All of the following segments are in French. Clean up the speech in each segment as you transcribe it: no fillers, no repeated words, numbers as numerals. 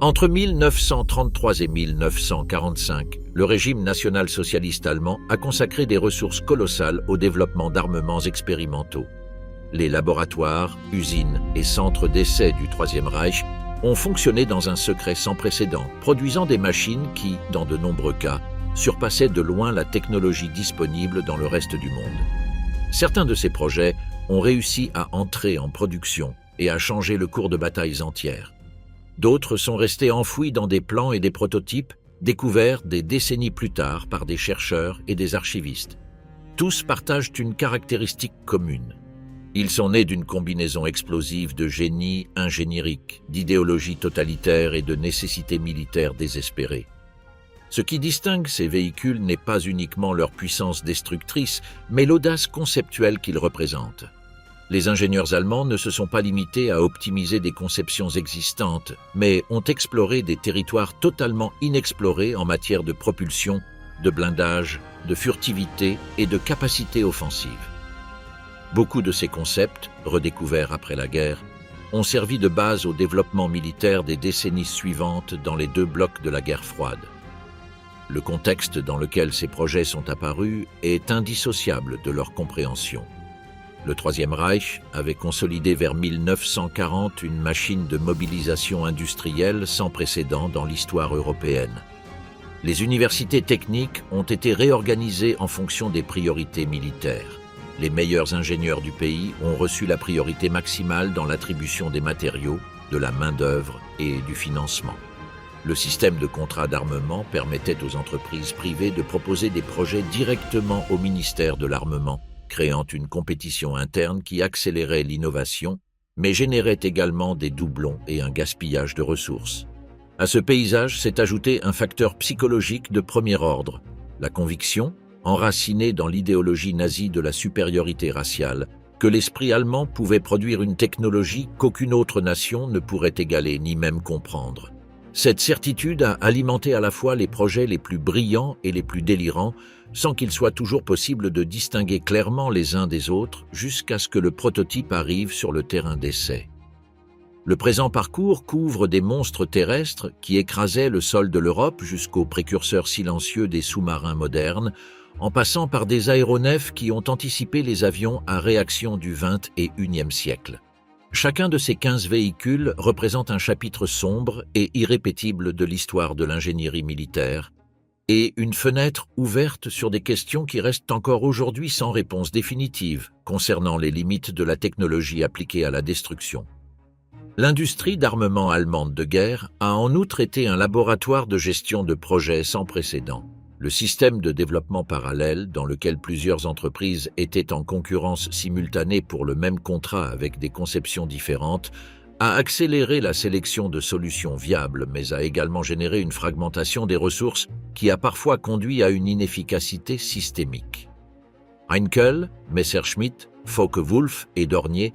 Entre 1933 et 1945, le régime national-socialiste allemand a consacré des ressources colossales au développement d'armements expérimentaux. Les laboratoires, usines et centres d'essai du Troisième Reich ont fonctionné dans un secret sans précédent, produisant des machines qui, dans de nombreux cas, surpassaient de loin la technologie disponible dans le reste du monde. Certains de ces projets ont réussi à entrer en production et à changer le cours de batailles entières. D'autres sont restés enfouis dans des plans et des prototypes, découverts des décennies plus tard par des chercheurs et des archivistes. Tous partagent une caractéristique commune. Ils sont nés d'une combinaison explosive de génie ingénierique, d'idéologie totalitaire et de nécessités militaires désespérées. Ce qui distingue ces véhicules n'est pas uniquement leur puissance destructrice, mais l'audace conceptuelle qu'ils représentent. Les ingénieurs allemands ne se sont pas limités à optimiser des conceptions existantes, mais ont exploré des territoires totalement inexplorés en matière de propulsion, de blindage, de furtivité et de capacité offensive. Beaucoup de ces concepts, redécouverts après la guerre, ont servi de base au développement militaire des décennies suivantes dans les deux blocs de la guerre froide. Le contexte dans lequel ces projets sont apparus est indissociable de leur compréhension. Le Troisième Reich avait consolidé vers 1940 une machine de mobilisation industrielle sans précédent dans l'histoire européenne. Les universités techniques ont été réorganisées en fonction des priorités militaires. Les meilleurs ingénieurs du pays ont reçu la priorité maximale dans l'attribution des matériaux, de la main-d'œuvre et du financement. Le système de contrat d'armement permettait aux entreprises privées de proposer des projets directement au ministère de l'Armement, créant une compétition interne qui accélérait l'innovation, mais générait également des doublons et un gaspillage de ressources. À ce paysage s'est ajouté un facteur psychologique de premier ordre, la conviction, enracinée dans l'idéologie nazie de la supériorité raciale, que l'esprit allemand pouvait produire une technologie qu'aucune autre nation ne pourrait égaler ni même comprendre. Cette certitude a alimenté à la fois les projets les plus brillants et les plus délirants, sans qu'il soit toujours possible de distinguer clairement les uns des autres jusqu'à ce que le prototype arrive sur le terrain d'essai. Le présent parcours couvre des monstres terrestres qui écrasaient le sol de l'Europe jusqu'aux précurseurs silencieux des sous-marins modernes, en passant par des aéronefs qui ont anticipé les avions à réaction du XXIe siècle. Chacun de ces 15 véhicules représente un chapitre sombre et irrépétible de l'histoire de l'ingénierie militaire, et une fenêtre ouverte sur des questions qui restent encore aujourd'hui sans réponse définitive concernant les limites de la technologie appliquée à la destruction. L'industrie d'armement allemande de guerre a en outre été un laboratoire de gestion de projets sans précédent. Le système de développement parallèle, dans lequel plusieurs entreprises étaient en concurrence simultanée pour le même contrat avec des conceptions différentes, a accéléré la sélection de solutions viables, mais a également généré une fragmentation des ressources qui a parfois conduit à une inefficacité systémique. Heinkel, Messerschmitt, Focke-Wulf et Dornier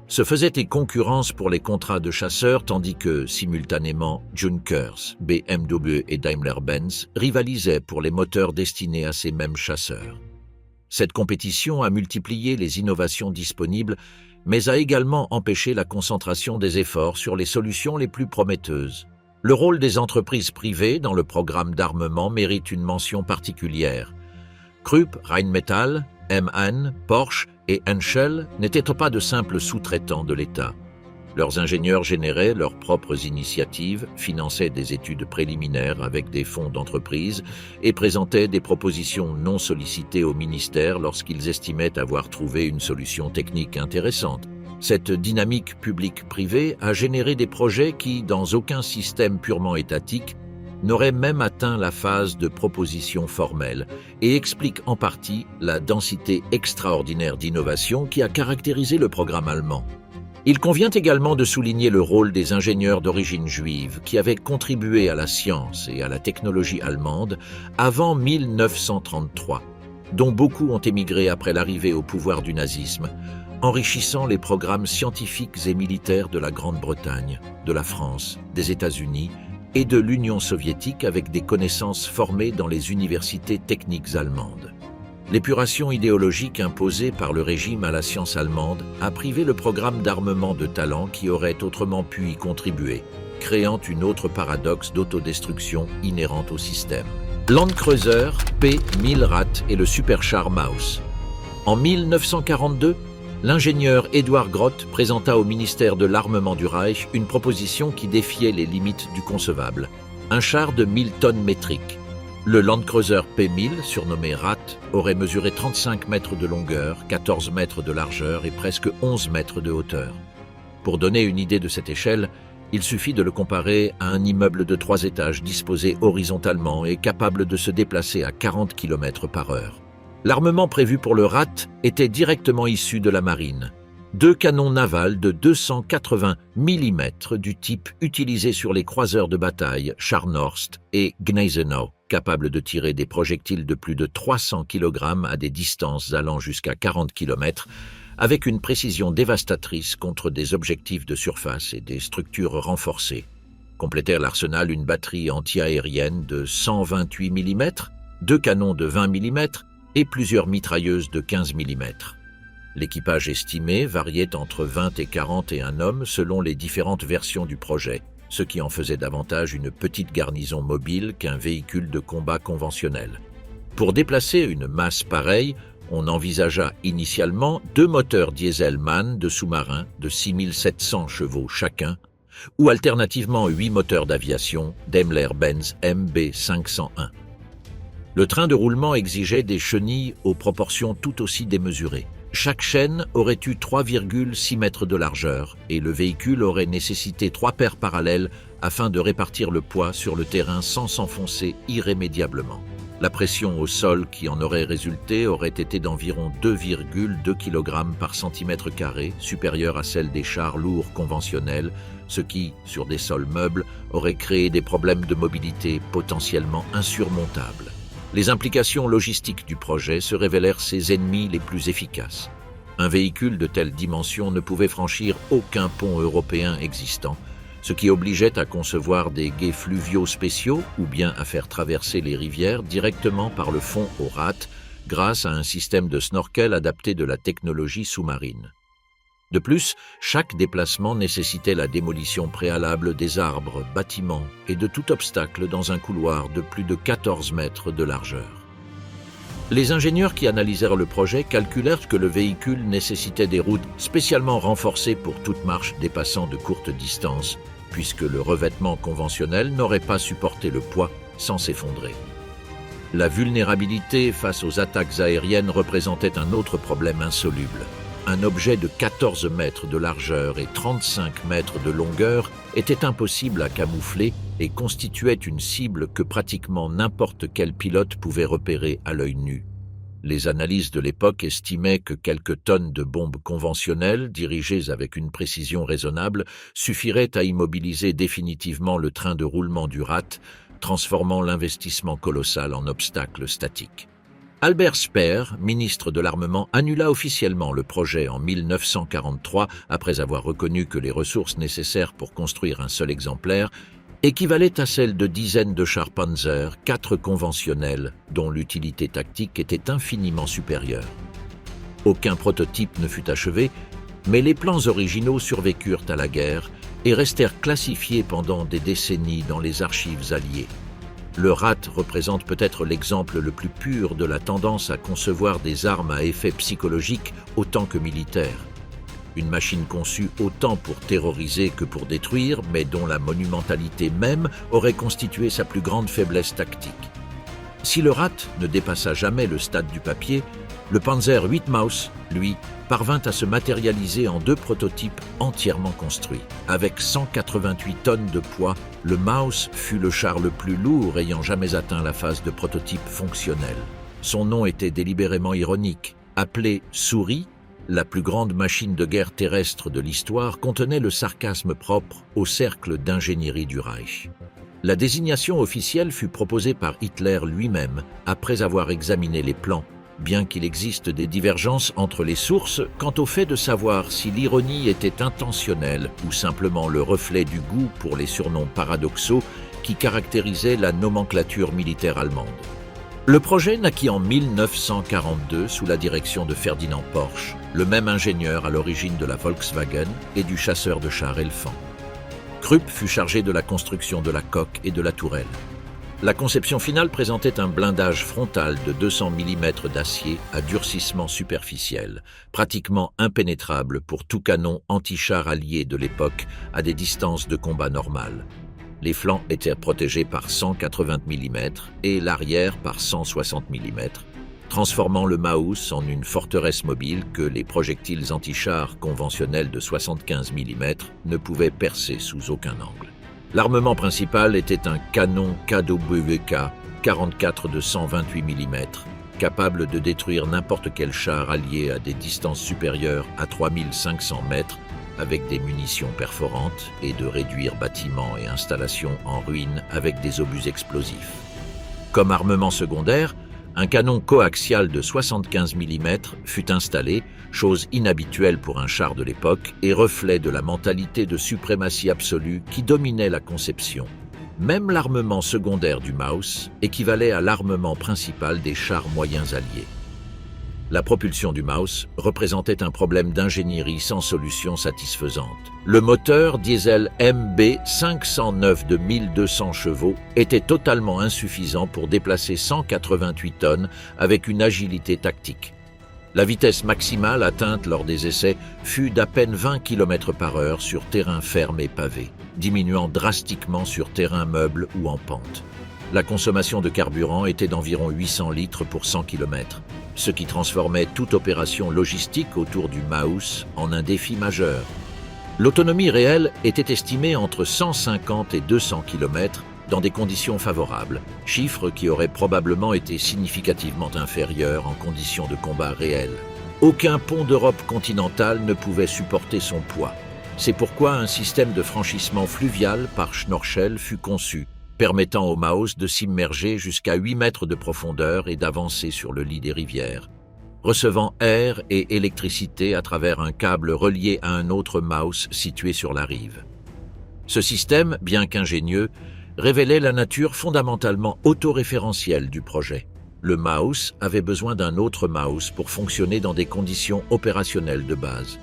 se faisaient des concurrences pour les contrats de chasseurs tandis que, simultanément, Junkers, BMW et Daimler-Benz rivalisaient pour les moteurs destinés à ces mêmes chasseurs. Cette compétition a multiplié les innovations disponibles, mais a également empêché la concentration des efforts sur les solutions les plus prometteuses. Le rôle des entreprises privées dans le programme d'armement mérite une mention particulière. Krupp, Rheinmetall, MAN, Porsche et Henschel n'étaient pas de simples sous-traitants de l'État. Leurs ingénieurs généraient leurs propres initiatives, finançaient des études préliminaires avec des fonds d'entreprise et présentaient des propositions non sollicitées au ministère lorsqu'ils estimaient avoir trouvé une solution technique intéressante. Cette dynamique publique-privée a généré des projets qui, dans aucun système purement étatique, n'aurait même atteint la phase de proposition formelle et explique en partie la densité extraordinaire d'innovation qui a caractérisé le programme allemand. Il convient également de souligner le rôle des ingénieurs d'origine juive qui avaient contribué à la science et à la technologie allemande avant 1933, dont beaucoup ont émigré après l'arrivée au pouvoir du nazisme, enrichissant les programmes scientifiques et militaires de la Grande-Bretagne, de la France, des États-Unis et de l'Union soviétique avec des connaissances formées dans les universités techniques allemandes. L'épuration idéologique imposée par le régime à la science allemande a privé le programme d'armement de talents qui auraient autrement pu y contribuer. créant une autre paradoxe d'autodestruction inhérente au système. Landkreuzer P-1000 Rat et le superchar Maus. En 1942, l'ingénieur Eduard Groth présenta au ministère de l'Armement du Reich une proposition qui défiait les limites du concevable. Un char de 1000 tonnes métriques. Le Landkreuzer P-1000, surnommé Rat, aurait mesuré 35 mètres de longueur, 14 mètres de largeur et presque 11 mètres de hauteur. Pour donner une idée de cette échelle, il suffit de le comparer à un immeuble de 3 étages disposé horizontalement et capable de se déplacer à 40 km/h. L'armement prévu pour le Rat était directement issu de la marine. 2 canons navals de 280 mm du type utilisé sur les croiseurs de bataille Scharnhorst et Gneisenau, capables de tirer des projectiles de plus de 300 kg à des distances allant jusqu'à 40 km, avec une précision dévastatrice contre des objectifs de surface et des structures renforcées. Complétèrent l'arsenal une batterie anti-aérienne de 128 mm, 2 canons de 20 mm et plusieurs mitrailleuses de 15 mm. L'équipage estimé variait entre 20 et 41 hommes selon les différentes versions du projet, ce qui en faisait davantage une petite garnison mobile qu'un véhicule de combat conventionnel. Pour déplacer une masse pareille, on envisagea initialement 2 moteurs diesel MAN de sous-marins de 6700 chevaux chacun, ou alternativement 8 moteurs d'aviation Daimler-Benz MB501. Le train de roulement exigeait des chenilles aux proportions tout aussi démesurées. Chaque chaîne aurait eu 3,6 mètres de largeur et le véhicule aurait nécessité 3 paires parallèles afin de répartir le poids sur le terrain sans s'enfoncer irrémédiablement. La pression au sol qui en aurait résulté aurait été d'environ 2,2 kg par centimètre carré, supérieure à celle des chars lourds conventionnels, ce qui, sur des sols meubles, aurait créé des problèmes de mobilité potentiellement insurmontables. Les implications logistiques du projet se révélèrent ses ennemis les plus efficaces. Un véhicule de telle dimension ne pouvait franchir aucun pont européen existant, ce qui obligeait à concevoir des gués fluviaux spéciaux ou bien à faire traverser les rivières directement par le fond au Rat grâce à un système de snorkel adapté de la technologie sous-marine. De plus, chaque déplacement nécessitait la démolition préalable des arbres, bâtiments et de tout obstacle dans un couloir de plus de 14 mètres de largeur. Les ingénieurs qui analysèrent le projet calculèrent que le véhicule nécessitait des routes spécialement renforcées pour toute marche dépassant de courtes distances, puisque le revêtement conventionnel n'aurait pas supporté le poids sans s'effondrer. La vulnérabilité face aux attaques aériennes représentait un autre problème insoluble. Un objet de 14 mètres de largeur et 35 mètres de longueur était impossible à camoufler et constituait une cible que pratiquement n'importe quel pilote pouvait repérer à l'œil nu. Les analyses de l'époque estimaient que quelques tonnes de bombes conventionnelles, dirigées avec une précision raisonnable, suffiraient à immobiliser définitivement le train de roulement du Rat, transformant l'investissement colossal en obstacle statique. Albert Speer, ministre de l'Armement, annula officiellement le projet en 1943 après avoir reconnu que les ressources nécessaires pour construire un seul exemplaire équivalaient à celles de dizaines de chars Panzer, 4 conventionnels, dont l'utilité tactique était infiniment supérieure. Aucun prototype ne fut achevé, mais les plans originaux survécurent à la guerre et restèrent classifiés pendant des décennies dans les archives alliées. Le Rat représente peut-être l'exemple le plus pur de la tendance à concevoir des armes à effet psychologique autant que militaire. Une machine conçue autant pour terroriser que pour détruire, mais dont la monumentalité même aurait constitué sa plus grande faiblesse tactique. Si le Rat ne dépassa jamais le stade du papier, le Panzer 8 Maus, lui, parvint à se matérialiser en 2 prototypes entièrement construits. Avec 188 tonnes de poids, le Maus fut le char le plus lourd ayant jamais atteint la phase de prototype fonctionnel. Son nom était délibérément ironique. Appelé « Souris », la plus grande machine de guerre terrestre de l'histoire contenait le sarcasme propre au cercle d'ingénierie du Reich. La désignation officielle fut proposée par Hitler lui-même après avoir examiné les plans, bien qu'il existe des divergences entre les sources quant au fait de savoir si l'ironie était intentionnelle ou simplement le reflet du goût pour les surnoms paradoxaux qui caractérisaient la nomenclature militaire allemande. Le projet naquit en 1942 sous la direction de Ferdinand Porsche, le même ingénieur à l'origine de la Volkswagen et du chasseur de chars Elfant. Krupp fut chargé de la construction de la coque et de la tourelle. La conception finale présentait un blindage frontal de 200 mm d'acier à durcissement superficiel, pratiquement impénétrable pour tout canon anti-char allié de l'époque à des distances de combat normales. Les flancs étaient protégés par 180 mm et l'arrière par 160 mm, transformant le Maus en une forteresse mobile que les projectiles anti-chars conventionnels de 75 mm ne pouvaient percer sous aucun angle. L'armement principal était un canon KWK 44 de 128 mm, capable de détruire n'importe quel char allié à des distances supérieures à 3500 mètres avec des munitions perforantes et de réduire bâtiments et installations en ruine avec des obus explosifs. Comme armement secondaire, un canon coaxial de 75 mm fut installé, chose inhabituelle pour un char de l'époque et reflet de la mentalité de suprématie absolue qui dominait la conception. Même l'armement secondaire du Maus équivalait à l'armement principal des chars moyens alliés. La propulsion du Maus représentait un problème d'ingénierie sans solution satisfaisante. Le moteur diesel MB 509 de 1200 chevaux était totalement insuffisant pour déplacer 188 tonnes avec une agilité tactique. La vitesse maximale atteinte lors des essais fut d'à peine 20 km/h sur terrain ferme et pavé, diminuant drastiquement sur terrain meuble ou en pente. La consommation de carburant était d'environ 800 litres pour 100 km, ce qui transformait toute opération logistique autour du Maus en un défi majeur. L'autonomie réelle était estimée entre 150 et 200 km dans des conditions favorables, chiffre qui aurait probablement été significativement inférieur en conditions de combat réelles. Aucun pont d'Europe continentale ne pouvait supporter son poids. C'est pourquoi un système de franchissement fluvial par Schnorchel fut conçu, permettant au Maus de s'immerger jusqu'à 8 mètres de profondeur et d'avancer sur le lit des rivières, recevant air et électricité à travers un câble relié à un autre Maus situé sur la rive. Ce système, bien qu'ingénieux, révélait la nature fondamentalement autoréférentielle du projet. Le Maus avait besoin d'un autre Maus pour fonctionner dans des conditions opérationnelles de base.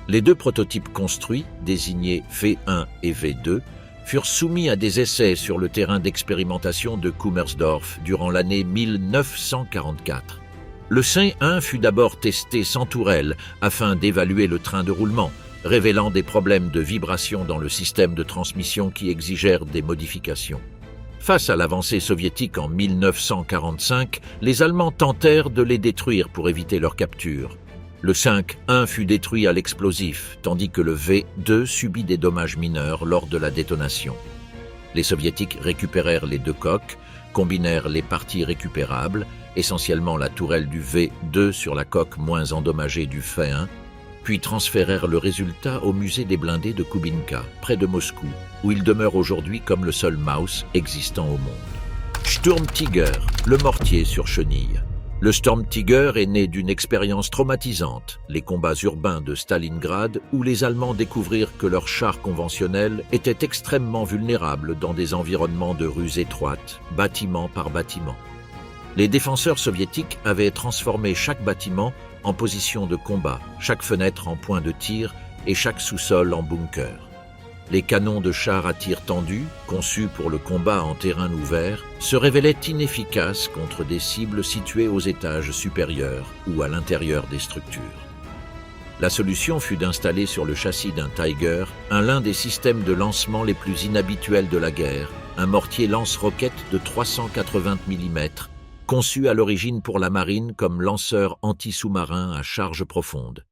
Les deux prototypes construits, désignés V1 et V2, furent soumis à des essais sur le terrain d'expérimentation de Kummersdorf durant l'année 1944. Le C1 fut d'abord testé sans tourelle afin d'évaluer le train de roulement, révélant des problèmes de vibration dans le système de transmission qui exigèrent des modifications. Face à l'avancée soviétique en 1945, les Allemands tentèrent de les détruire pour éviter leur capture. Le 5-1 fut détruit à l'explosif, tandis que le V2 subit des dommages mineurs lors de la détonation. Les Soviétiques récupérèrent les deux coques, combinèrent les parties récupérables, essentiellement la tourelle du V2 sur la coque moins endommagée du V1, puis transférèrent le résultat au musée des blindés de Kubinka, près de Moscou, où il demeure aujourd'hui comme le seul Maus existant au monde. Sturmtiger, le mortier sur chenille. Le Sturmtiger est né d'une expérience traumatisante, les combats urbains de Stalingrad, où les Allemands découvrirent que leurs chars conventionnels étaient extrêmement vulnérables dans des environnements de rues étroites, bâtiment par bâtiment. Les défenseurs soviétiques avaient transformé chaque bâtiment en position de combat, chaque fenêtre en point de tir et chaque sous-sol en bunker. Les canons de chars à tir tendu, conçus pour le combat en terrain ouvert, se révélaient inefficaces contre des cibles situées aux étages supérieurs ou à l'intérieur des structures. La solution fut d'installer sur le châssis d'un Tiger l'un des systèmes de lancement les plus inhabituels de la guerre, un mortier lance-roquettes de 380 mm, conçu à l'origine pour la marine comme lanceur anti-sous-marin à charge profonde.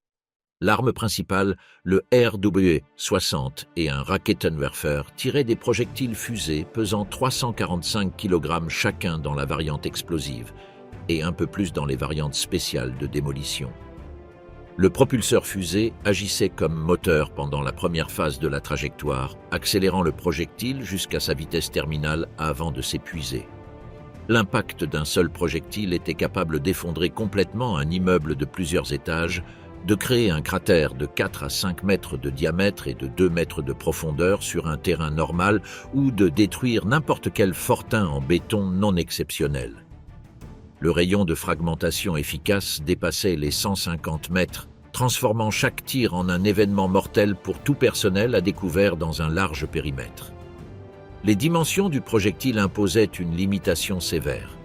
L'arme principale, le RW-60 et un Raketenwerfer, tiraient des projectiles fusées pesant 345 kg chacun dans la variante explosive et un peu plus dans les variantes spéciales de démolition. Le propulseur fusée agissait comme moteur pendant la première phase de la trajectoire, accélérant le projectile jusqu'à sa vitesse terminale avant de s'épuiser. L'impact d'un seul projectile était capable d'effondrer complètement un immeuble de plusieurs étages, de créer un cratère de 4 à 5 mètres de diamètre et de 2 mètres de profondeur sur un terrain normal ou de détruire n'importe quel fortin en béton non exceptionnel. Le rayon de fragmentation efficace dépassait les 150 mètres, transformant chaque tir en un événement mortel pour tout personnel à découvert dans un large périmètre. Les dimensions du projectile imposaient une limitation sévère.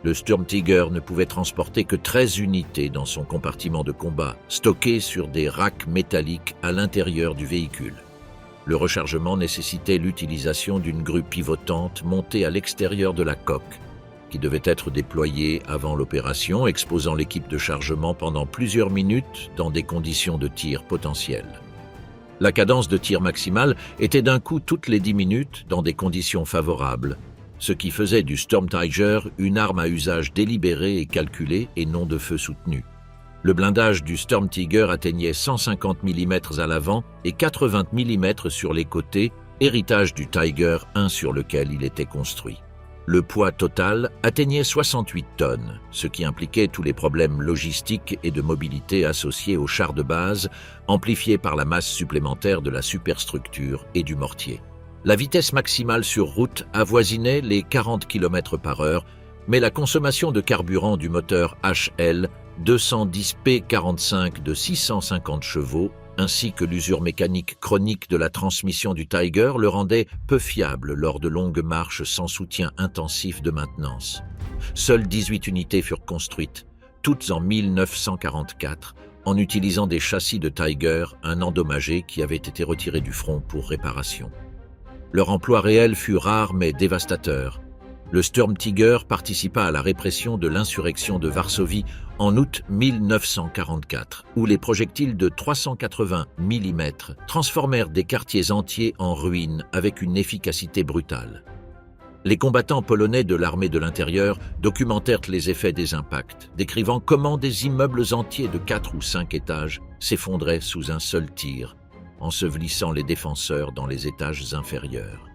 Le Sturmtiger ne pouvait transporter que 13 unités dans son compartiment de combat, stockées sur des racks métalliques à l'intérieur du véhicule. Le rechargement nécessitait l'utilisation d'une grue pivotante montée à l'extérieur de la coque, qui devait être déployée avant l'opération, exposant l'équipe de chargement pendant plusieurs minutes dans des conditions de tir potentielles. La cadence de tir maximale était d'un coup toutes les 10 minutes dans des conditions favorables, ce qui faisait du Sturmtiger une arme à usage délibéré et calculé et non de feu soutenu. Le blindage du Sturmtiger atteignait 150 mm à l'avant et 80 mm sur les côtés, héritage du Tiger I sur lequel il était construit. Le poids total atteignait 68 tonnes, ce qui impliquait tous les problèmes logistiques et de mobilité associés au char de base, amplifiés par la masse supplémentaire de la superstructure et du mortier. La vitesse maximale sur route avoisinait les 40 km/h, mais la consommation de carburant du moteur HL 210P45 de 650 chevaux, ainsi que l'usure mécanique chronique de la transmission du Tiger le rendaient peu fiable lors de longues marches sans soutien intensif de maintenance. Seules 18 unités furent construites, toutes en 1944, en utilisant des châssis de Tiger, un endommagé qui avait été retiré du front pour réparation. Leur emploi réel fut rare mais dévastateur. Le Sturmtiger participa à la répression de l'insurrection de Varsovie en août 1944, où les projectiles de 380 mm transformèrent des quartiers entiers en ruines avec une efficacité brutale. Les combattants polonais de l'armée de l'intérieur documentèrent les effets des impacts, décrivant comment des immeubles entiers de 4 ou 5 étages s'effondraient sous un seul tir, ensevelissant les défenseurs dans les étages inférieurs.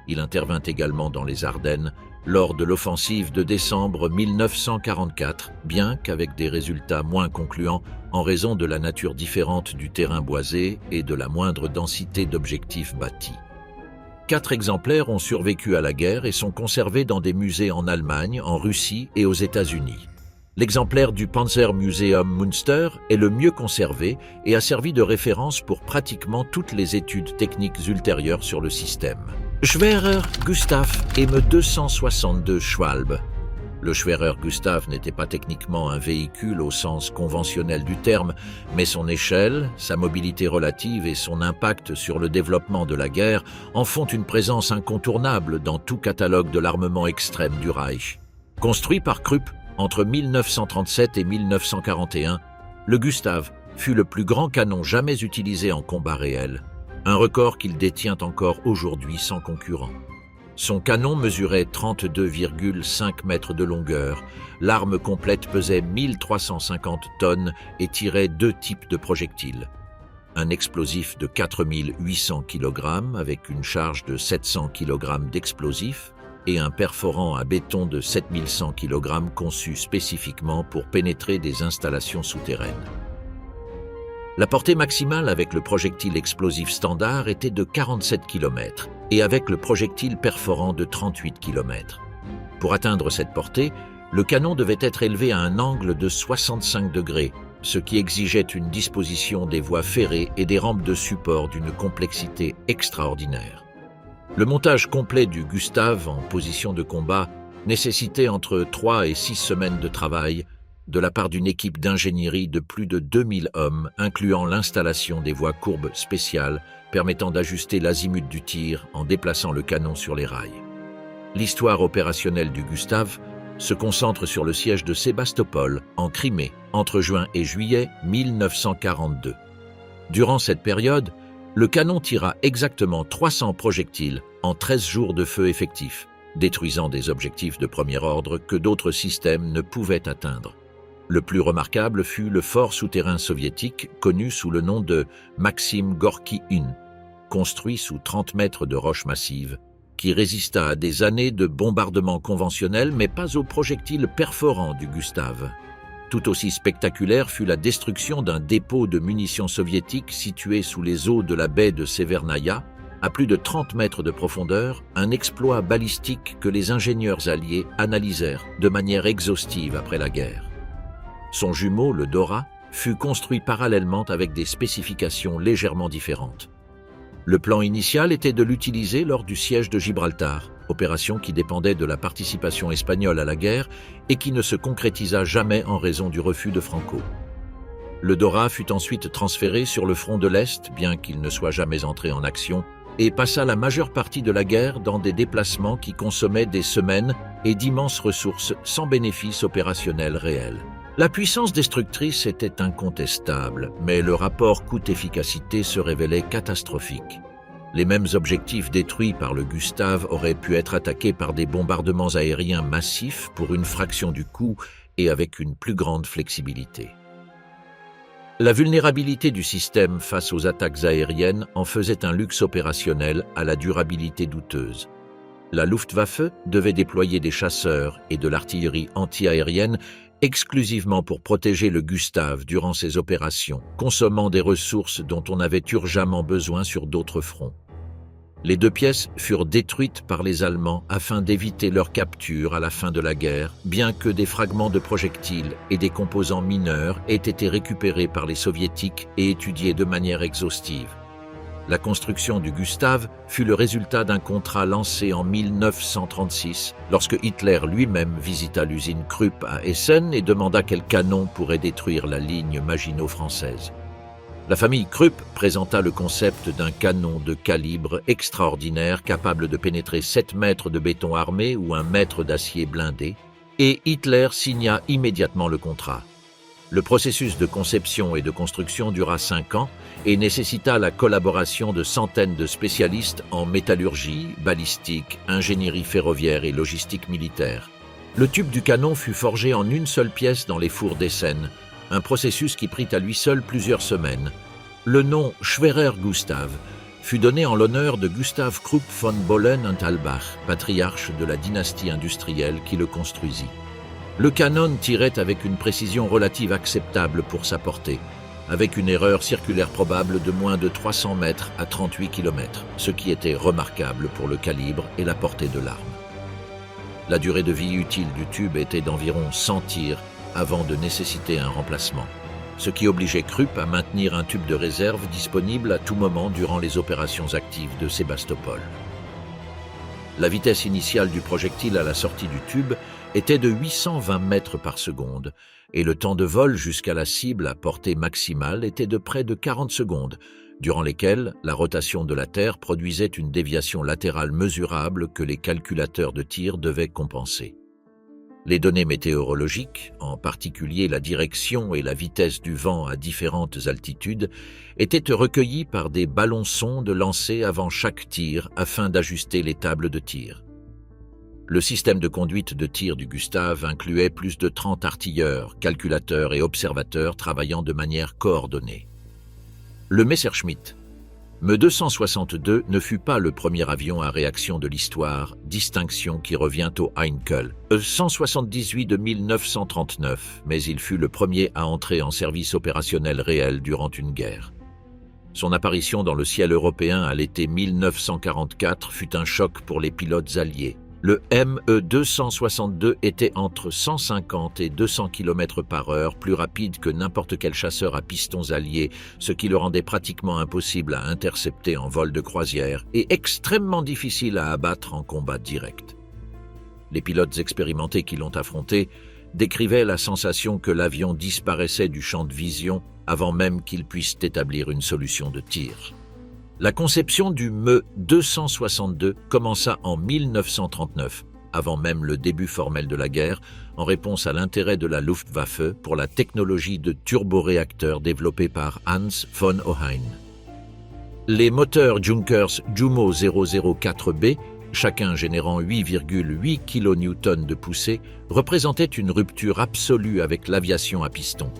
Il intervint également dans les Ardennes lors de l'offensive de décembre 1944, bien qu'avec des résultats moins concluants en raison de la nature différente du terrain boisé et de la moindre densité d'objectifs bâtis. 4 exemplaires ont survécu à la guerre et sont conservés dans des musées en Allemagne, en Russie et aux États-Unis. L'exemplaire du Panzermuseum Münster est le mieux conservé et a servi de référence pour pratiquement toutes les études techniques ultérieures sur le système. Schwerer Gustav M262 Schwalbe. Le Schwerer Gustav n'était pas techniquement un véhicule au sens conventionnel du terme, mais son échelle, sa mobilité relative et son impact sur le développement de la guerre en font une présence incontournable dans tout catalogue de l'armement extrême du Reich. Construit par Krupp entre 1937 et 1941, le Gustav fut le plus grand canon jamais utilisé en combat réel, un record qu'il détient encore aujourd'hui sans concurrent. Son canon mesurait 32,5 mètres de longueur, l'arme complète pesait 1350 tonnes et tirait 2 types de projectiles. Un explosif de 4800 kg avec une charge de 700 kg d'explosifs et un perforant à béton de 7100 kg conçu spécifiquement pour pénétrer des installations souterraines. La portée maximale avec le projectile explosif standard était de 47 km et avec le projectile perforant de 38 km. Pour atteindre cette portée, le canon devait être élevé à un angle de 65 degrés, ce qui exigeait une disposition des voies ferrées et des rampes de support d'une complexité extraordinaire. Le montage complet du Gustav en position de combat nécessitait entre 3 et 6 semaines de travail de la part d'une équipe d'ingénierie de plus de 2000 hommes, incluant l'installation des voies courbes spéciales permettant d'ajuster l'azimut du tir en déplaçant le canon sur les rails. L'histoire opérationnelle du Gustav se concentre sur le siège de Sébastopol, en Crimée, entre juin et juillet 1942. Durant cette période, le canon tira exactement 300 projectiles en 13 jours de feu effectif, détruisant des objectifs de premier ordre que d'autres systèmes ne pouvaient atteindre. Le plus remarquable fut le fort souterrain soviétique connu sous le nom de Maxim Gorki 1, construit sous 30 mètres de roches massives, qui résista à des années de bombardements conventionnels mais pas aux projectiles perforants du Gustav. Tout aussi spectaculaire fut la destruction d'un dépôt de munitions soviétiques situé sous les eaux de la baie de Severnaya, à plus de 30 mètres de profondeur, un exploit balistique que les ingénieurs alliés analysèrent de manière exhaustive après la guerre. Son jumeau, le Dora, fut construit parallèlement avec des spécifications légèrement différentes. Le plan initial était de l'utiliser lors du siège de Gibraltar, opération qui dépendait de la participation espagnole à la guerre et qui ne se concrétisa jamais en raison du refus de Franco. Le Dora fut ensuite transféré sur le front de l'Est, bien qu'il ne soit jamais entré en action, et passa la majeure partie de la guerre dans des déplacements qui consommaient des semaines et d'immenses ressources sans bénéfice opérationnel réel. La puissance destructrice était incontestable, mais le rapport coût-efficacité se révélait catastrophique. Les mêmes objectifs détruits par le Gustave auraient pu être attaqués par des bombardements aériens massifs pour une fraction du coût et avec une plus grande flexibilité. La vulnérabilité du système face aux attaques aériennes en faisait un luxe opérationnel à la durabilité douteuse. La Luftwaffe devait déployer des chasseurs et de l'artillerie anti-aérienne exclusivement pour protéger le Gustave durant ces opérations, consommant des ressources dont on avait urgemment besoin sur d'autres fronts. Les deux pièces furent détruites par les Allemands afin d'éviter leur capture à la fin de la guerre, bien que des fragments de projectiles et des composants mineurs aient été récupérés par les Soviétiques et étudiés de manière exhaustive. La construction du Gustave fut le résultat d'un contrat lancé en 1936, lorsque Hitler lui-même visita l'usine Krupp à Essen et demanda quel canon pourrait détruire la ligne Maginot française. La famille Krupp présenta le concept d'un canon de calibre extraordinaire capable de pénétrer 7 mètres de béton armé ou 1 mètre d'acier blindé, et Hitler signa immédiatement le contrat. Le processus de conception et de construction dura 5 ans et nécessita la collaboration de centaines de spécialistes en métallurgie, balistique, ingénierie ferroviaire et logistique militaire. Le tube du canon fut forgé en une seule pièce dans les fours d'Essen, un processus qui prit à lui seul plusieurs semaines. Le nom Schwerer Gustav fut donné en l'honneur de Gustav Krupp von Bohlen und Albach, patriarche de la dynastie industrielle qui le construisit. Le canon tirait avec une précision relative acceptable pour sa portée, avec une erreur circulaire probable de moins de 300 mètres à 38 km, ce qui était remarquable pour le calibre et la portée de l'arme. La durée de vie utile du tube était d'environ 100 tirs avant de nécessiter un remplacement, ce qui obligeait Krupp à maintenir un tube de réserve disponible à tout moment durant les opérations actives de Sébastopol. La vitesse initiale du projectile à la sortie du tube était de 820 mètres par seconde, et le temps de vol jusqu'à la cible à portée maximale était de près de 40 secondes, durant lesquelles la rotation de la Terre produisait une déviation latérale mesurable que les calculateurs de tir devaient compenser. Les données météorologiques, en particulier la direction et la vitesse du vent à différentes altitudes, étaient recueillies par des ballons-sondes lancés avant chaque tir afin d'ajuster les tables de tir. Le système de conduite de tir du Gustave incluait plus de 30 artilleurs, calculateurs et observateurs travaillant de manière coordonnée. Le Messerschmitt Me-262 ne fut pas le premier avion à réaction de l'histoire, distinction qui revient au Heinkel, E-178 de 1939, mais il fut le premier à entrer en service opérationnel réel durant une guerre. Son apparition dans le ciel européen à l'été 1944 fut un choc pour les pilotes alliés. Le Me-262 était entre 150 et 200 km/h, plus rapide que n'importe quel chasseur à pistons alliés, ce qui le rendait pratiquement impossible à intercepter en vol de croisière et extrêmement difficile à abattre en combat direct. Les pilotes expérimentés qui l'ont affronté décrivaient la sensation que l'avion disparaissait du champ de vision avant même qu'il puisse établir une solution de tir. La conception du Me-262 commença en 1939, avant même le début formel de la guerre, en réponse à l'intérêt de la Luftwaffe pour la technologie de turboréacteur développée par Hans von Ohain. Les moteurs Junkers Jumo 004B, chacun générant 8,8 kN de poussée, représentaient une rupture absolue avec l'aviation à piston.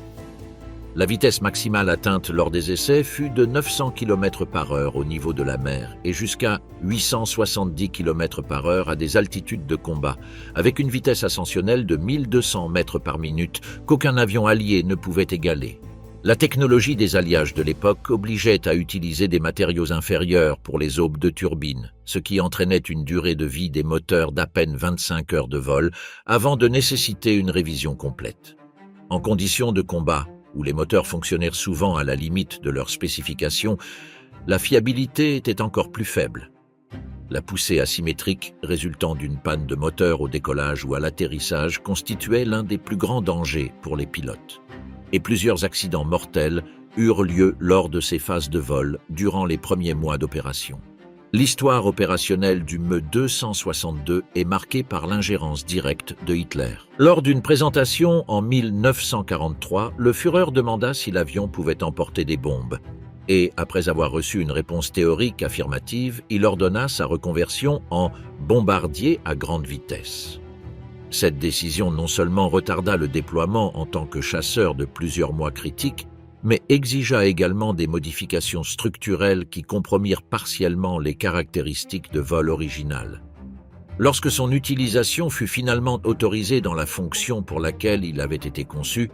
La vitesse maximale atteinte lors des essais fut de 900 km/h au niveau de la mer et jusqu'à 870 km/h à des altitudes de combat, avec une vitesse ascensionnelle de 1200 mètres par minute qu'aucun avion allié ne pouvait égaler. La technologie des alliages de l'époque obligeait à utiliser des matériaux inférieurs pour les aubes de turbines, ce qui entraînait une durée de vie des moteurs d'à peine 25 heures de vol avant de nécessiter une révision complète. En conditions de combat, où les moteurs fonctionnèrent souvent à la limite de leurs spécifications, la fiabilité était encore plus faible. La poussée asymétrique résultant d'une panne de moteur au décollage ou à l'atterrissage constituait l'un des plus grands dangers pour les pilotes. Et plusieurs accidents mortels eurent lieu lors de ces phases de vol durant les premiers mois d'opération. L'histoire opérationnelle du Me-262 est marquée par l'ingérence directe de Hitler. Lors d'une présentation en 1943, le Führer demanda si l'avion pouvait emporter des bombes. Et, après avoir reçu une réponse théorique affirmative, il ordonna sa reconversion en bombardier à grande vitesse. Cette décision non seulement retarda le déploiement en tant que chasseur de plusieurs mois critiques, mais exigea également des modifications structurelles qui compromirent partiellement les caractéristiques de vol original. Lorsque son utilisation fut finalement autorisée dans la fonction pour laquelle il avait été conçu,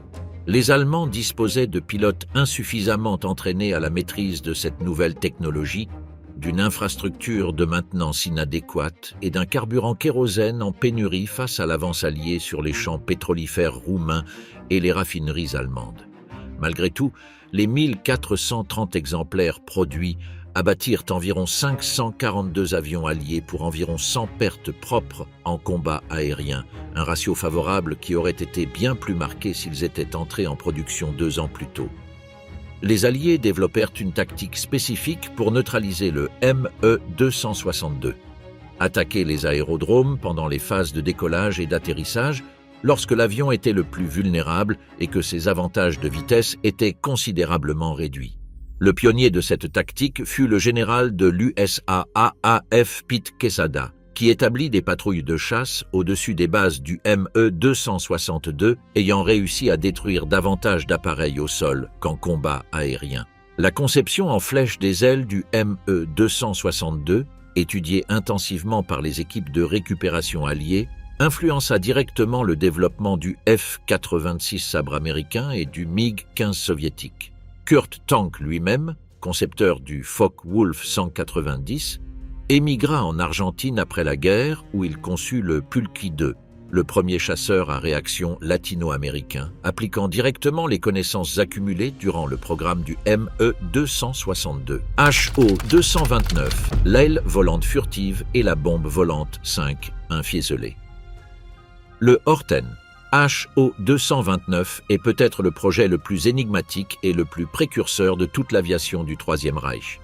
les Allemands disposaient de pilotes insuffisamment entraînés à la maîtrise de cette nouvelle technologie, d'une infrastructure de maintenance inadéquate et d'un carburant kérosène en pénurie face à l'avance alliée sur les champs pétrolifères roumains et les raffineries allemandes. Malgré tout, les 1430 exemplaires produits abattirent environ 542 avions alliés pour environ 100 pertes propres en combat aérien, un ratio favorable qui aurait été bien plus marqué s'ils étaient entrés en production 2 ans plus tôt. Les Alliés développèrent une tactique spécifique pour neutraliser le Me-262. Attaquer les aérodromes pendant les phases de décollage et d'atterrissage lorsque l'avion était le plus vulnérable et que ses avantages de vitesse étaient considérablement réduits. Le pionnier de cette tactique fut le général de l'USAAF Pete Quesada, qui établit des patrouilles de chasse au-dessus des bases du Me-262, ayant réussi à détruire davantage d'appareils au sol qu'en combat aérien. La conception en flèche des ailes du Me-262, étudiée intensivement par les équipes de récupération alliées, influença directement le développement du F-86 sabre américain et du MiG-15 soviétique. Kurt Tank lui-même, concepteur du Focke-Wulf 190, émigra en Argentine après la guerre où il conçut le Pulky 2, le premier chasseur à réaction latino-américain, appliquant directement les connaissances accumulées durant le programme du Me-262. HO-229, l'aile volante furtive et la bombe volante 5, un fiésolé. Le Horten, HO-229 est peut-être le projet le plus énigmatique et le plus précurseur de toute l'aviation du Troisième Reich.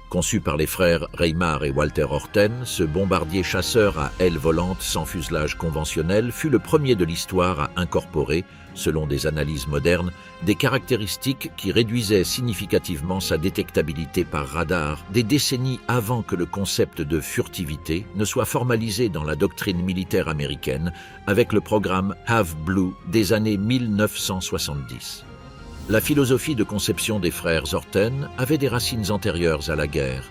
Conçu par les frères Reimar et Walter Horten, ce bombardier chasseur à aile volante sans fuselage conventionnel fut le premier de l'histoire à incorporer, selon des analyses modernes, des caractéristiques qui réduisaient significativement sa détectabilité par radar des décennies avant que le concept de furtivité ne soit formalisé dans la doctrine militaire américaine avec le programme Have Blue des années 1970. La philosophie de conception des frères Horten avait des racines antérieures à la guerre.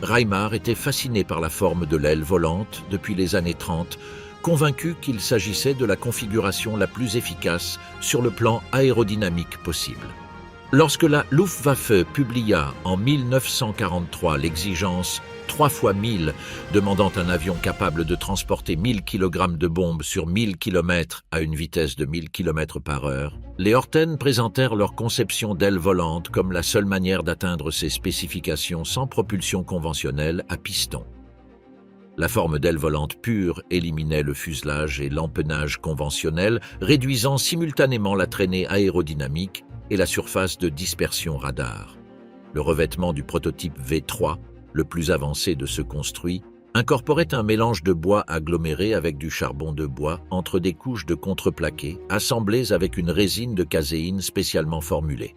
Reimar était fasciné par la forme de l'aile volante depuis les années 30, convaincu qu'il s'agissait de la configuration la plus efficace sur le plan aérodynamique possible. Lorsque la Luftwaffe publia en 1943 l'exigence 3 x 1000, demandant un avion capable de transporter 1000 kg de bombes sur 1000 km à une vitesse de 1000 km par heure, les Horten présentèrent leur conception d'aile volante comme la seule manière d'atteindre ces spécifications sans propulsion conventionnelle à piston. La forme d'aile volante pure éliminait le fuselage et l'empennage conventionnel, réduisant simultanément la traînée aérodynamique et la surface de dispersion radar. Le revêtement du prototype V3, le plus avancé de ceux construits, incorporait un mélange de bois aggloméré avec du charbon de bois entre des couches de contreplaqué assemblées avec une résine de caséine spécialement formulée.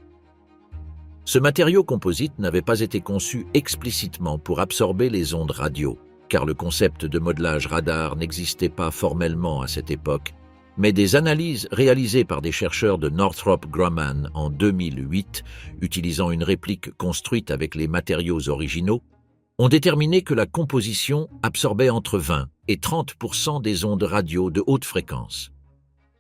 Ce matériau composite n'avait pas été conçu explicitement pour absorber les ondes radio, car le concept de modelage radar n'existait pas formellement à cette époque, mais des analyses réalisées par des chercheurs de Northrop Grumman en 2008, utilisant une réplique construite avec les matériaux originaux, ont déterminé que la composition absorbait entre 20 et 30% des ondes radio de haute fréquence.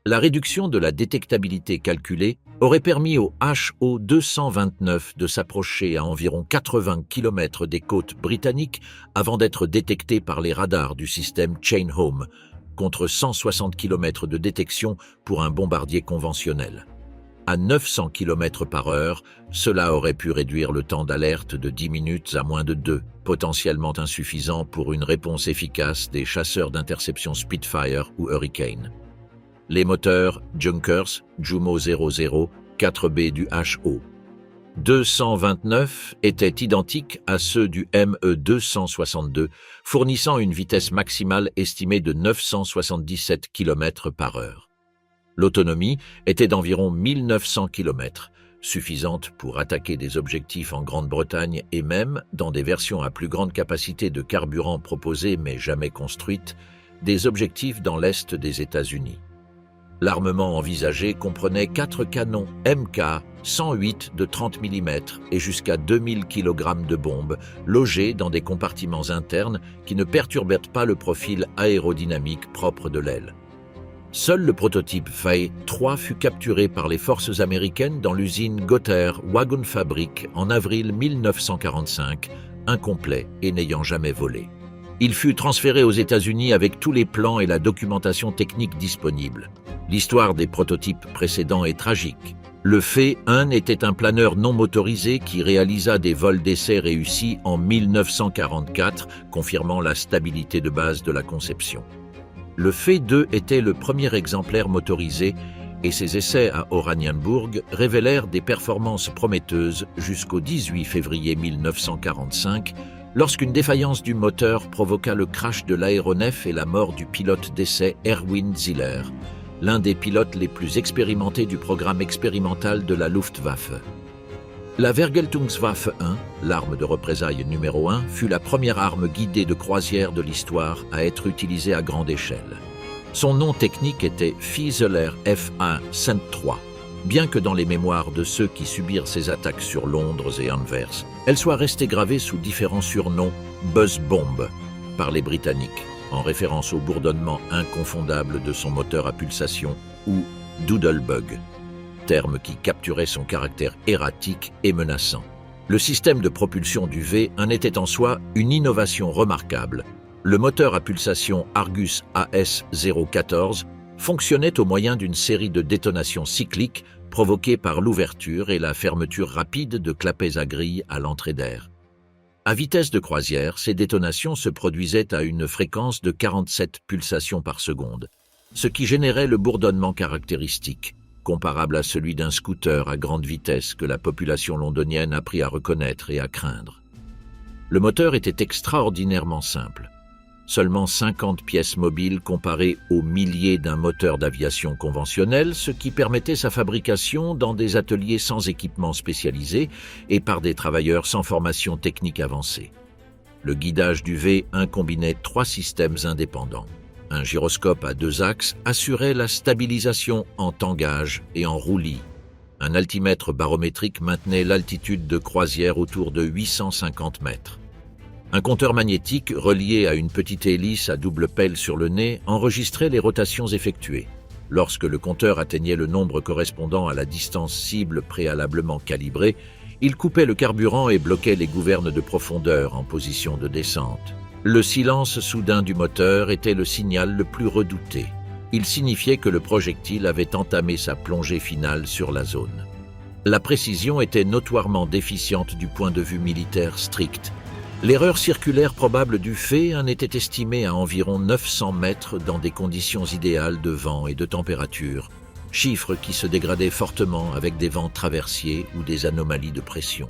La réduction de la détectabilité calculée aurait permis au HO-229 de s'approcher à environ 80 km des côtes britanniques avant d'être détecté par les radars du système Chain Home, contre 160 km de détection pour un bombardier conventionnel. À 900 km/h, cela aurait pu réduire le temps d'alerte de 10 minutes à moins de 2, potentiellement insuffisant pour une réponse efficace des chasseurs d'interception Spitfire ou Hurricane. Les moteurs Junkers Jumo 00 4B du HO 229 étaient identiques à ceux du ME 262, fournissant une vitesse maximale estimée de 977 km/h. L'autonomie était d'environ 1900 km, suffisante pour attaquer des objectifs en Grande-Bretagne et même, dans des versions à plus grande capacité de carburant proposées mais jamais construites, des objectifs dans l'est des États-Unis. L'armement envisagé comprenait 4 canons Mk-108 de 30 mm et jusqu'à 2000 kg de bombes, logés dans des compartiments internes qui ne perturbaient pas le profil aérodynamique propre de l'aile. Seul le prototype Faye 3 fut capturé par les forces américaines dans l'usine Gothaer Wagon Fabric en avril 1945, incomplet et n'ayant jamais volé. Il fut transféré aux États-Unis avec tous les plans et la documentation technique disponible. L'histoire des prototypes précédents est tragique. Le Faye 1 était un planeur non motorisé qui réalisa des vols d'essai réussis en 1944, confirmant la stabilité de base de la conception. Le Faye 2 était le premier exemplaire motorisé et ses essais à Oranienburg révélèrent des performances prometteuses jusqu'au 18 février 1945, lorsqu'une défaillance du moteur provoqua le crash de l'aéronef et la mort du pilote d'essai Erwin Ziller, l'un des pilotes les plus expérimentés du programme expérimental de la Luftwaffe. La Vergeltungswaffe 1, l'arme de représailles numéro 1, fut la première arme guidée de croisière de l'histoire à être utilisée à grande échelle. Son nom technique était Fieseler F1 Cent 3, bien que dans les mémoires de ceux qui subirent ces attaques sur Londres et Anvers, elle soit restée gravée sous différents surnoms Buzz Bomb par les Britanniques, en référence au bourdonnement inconfondable de son moteur à pulsation, ou Doodlebug, terme qui capturait son caractère erratique et menaçant. Le système de propulsion du V1 était en soi une innovation remarquable. Le moteur à pulsation Argus AS-014 fonctionnait au moyen d'une série de détonations cycliques provoquées par l'ouverture et la fermeture rapide de clapets à grille à l'entrée d'air. À vitesse de croisière, ces détonations se produisaient à une fréquence de 47 pulsations par seconde, ce qui générait le bourdonnement caractéristique, comparable à celui d'un scooter à grande vitesse que la population londonienne apprit à reconnaître et à craindre. Le moteur était extraordinairement simple. Seulement 50 pièces mobiles comparées aux milliers d'un moteur d'aviation conventionnel, ce qui permettait sa fabrication dans des ateliers sans équipement spécialisé et par des travailleurs sans formation technique avancée. Le guidage du V1 combinait 3 systèmes indépendants. Un gyroscope à 2 axes assurait la stabilisation en tangage et en roulis. Un altimètre barométrique maintenait l'altitude de croisière autour de 850 mètres. Un compteur magnétique relié à une petite hélice à double pelle sur le nez enregistrait les rotations effectuées. Lorsque le compteur atteignait le nombre correspondant à la distance cible préalablement calibrée, il coupait le carburant et bloquait les gouvernes de profondeur en position de descente. Le silence soudain du moteur était le signal le plus redouté. Il signifiait que le projectile avait entamé sa plongée finale sur la zone. La précision était notoirement déficiente du point de vue militaire strict. L'erreur circulaire probable du Faye en était estimée à environ 900 mètres dans des conditions idéales de vent et de température, chiffre qui se dégradait fortement avec des vents traversiers ou des anomalies de pression.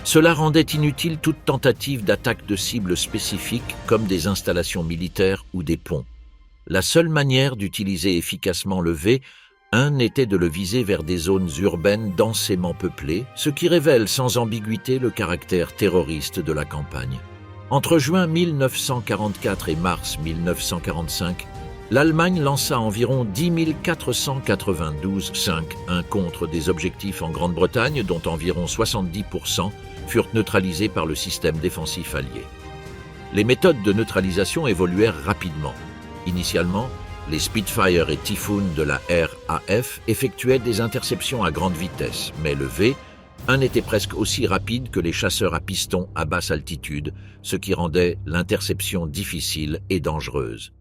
Cela rendait inutile toute tentative d'attaque de cibles spécifiques comme des installations militaires ou des ponts. La seule manière d'utiliser efficacement le V1 était de le viser vers des zones urbaines densément peuplées, ce qui révèle sans ambiguïté le caractère terroriste de la campagne. Entre juin 1944 et mars 1945, l'Allemagne lança environ 10 492 5-1 contre des objectifs en Grande-Bretagne, dont environ 70% furent neutralisés par le système défensif allié. Les méthodes de neutralisation évoluèrent rapidement. Initialement, les Spitfire et Typhoon de la RAF effectuaient des interceptions à grande vitesse, mais le V1 était presque aussi rapide que les chasseurs à piston à basse altitude, ce qui rendait l'interception difficile et dangereuse.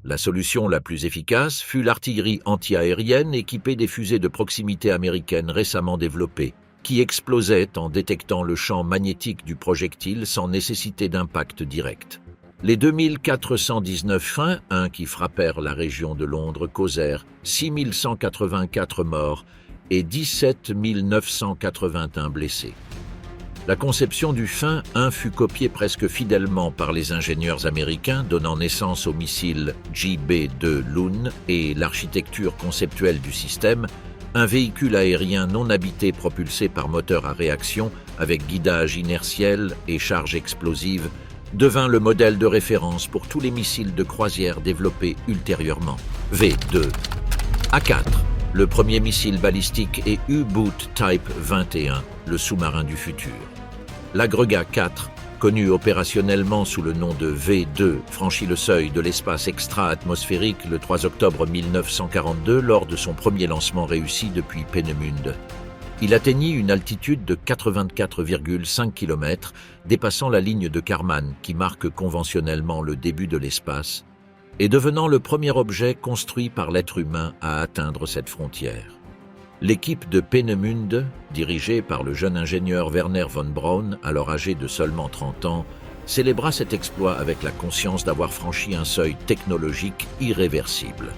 La solution la plus efficace fut l'artillerie anti-aérienne équipée des fusées de proximité américaines récemment développées, qui explosaient en détectant le champ magnétique du projectile sans nécessité d'impact direct. Les 2419 freins, qui frappèrent la région de Londres, causèrent 6184 morts et 17 981 blessés. La conception du Fin 1 fut copiée presque fidèlement par les ingénieurs américains, donnant naissance au missile JB-2 Loon et l'architecture conceptuelle du système, un véhicule aérien non habité propulsé par moteur à réaction avec guidage inertiel et charge explosive, devint le modèle de référence pour tous les missiles de croisière développés ultérieurement. V2. A4. Le premier missile balistique et U-Boot Type 21, le sous-marin du futur. L'agrégat 4, connu opérationnellement sous le nom de V2, franchit le seuil de l'espace extra-atmosphérique le 3 octobre 1942 lors de son premier lancement réussi depuis Peenemünde. Il atteignit une altitude de 84,5 km, dépassant la ligne de Kármán qui marque conventionnellement le début de l'espace, et devenant le premier objet construit par l'être humain à atteindre cette frontière. L'équipe de Peenemünde, dirigée par le jeune ingénieur Wernher von Braun, alors âgé de seulement 30 ans, célébra cet exploit avec la conscience d'avoir franchi un seuil technologique irréversible.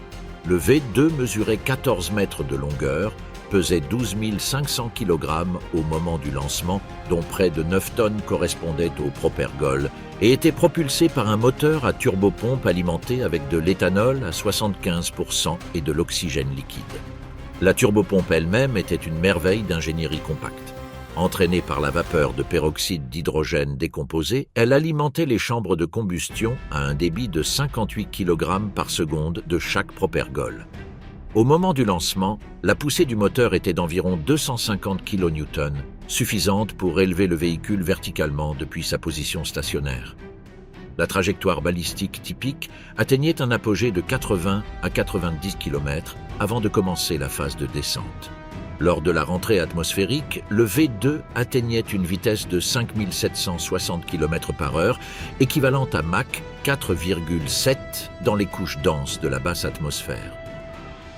Le V2 mesurait 14 mètres de longueur, pesait 12 500 kg au moment du lancement, dont près de 9 tonnes correspondaient au propergol, et était propulsé par un moteur à turbopompe alimenté avec de l'éthanol à 75% et de l'oxygène liquide. La turbopompe elle-même était une merveille d'ingénierie compacte. Entraînée par la vapeur de peroxyde d'hydrogène décomposé, elle alimentait les chambres de combustion à un débit de 58 kg par seconde de chaque propergol. Au moment du lancement, la poussée du moteur était d'environ 250 kN, suffisante pour élever le véhicule verticalement depuis sa position stationnaire. La trajectoire balistique typique atteignait un apogée de 80 à 90 km avant de commencer la phase de descente. Lors de la rentrée atmosphérique, le V2 atteignait une vitesse de 5760 km/h, équivalente à Mach 4,7 dans les couches denses de la basse atmosphère.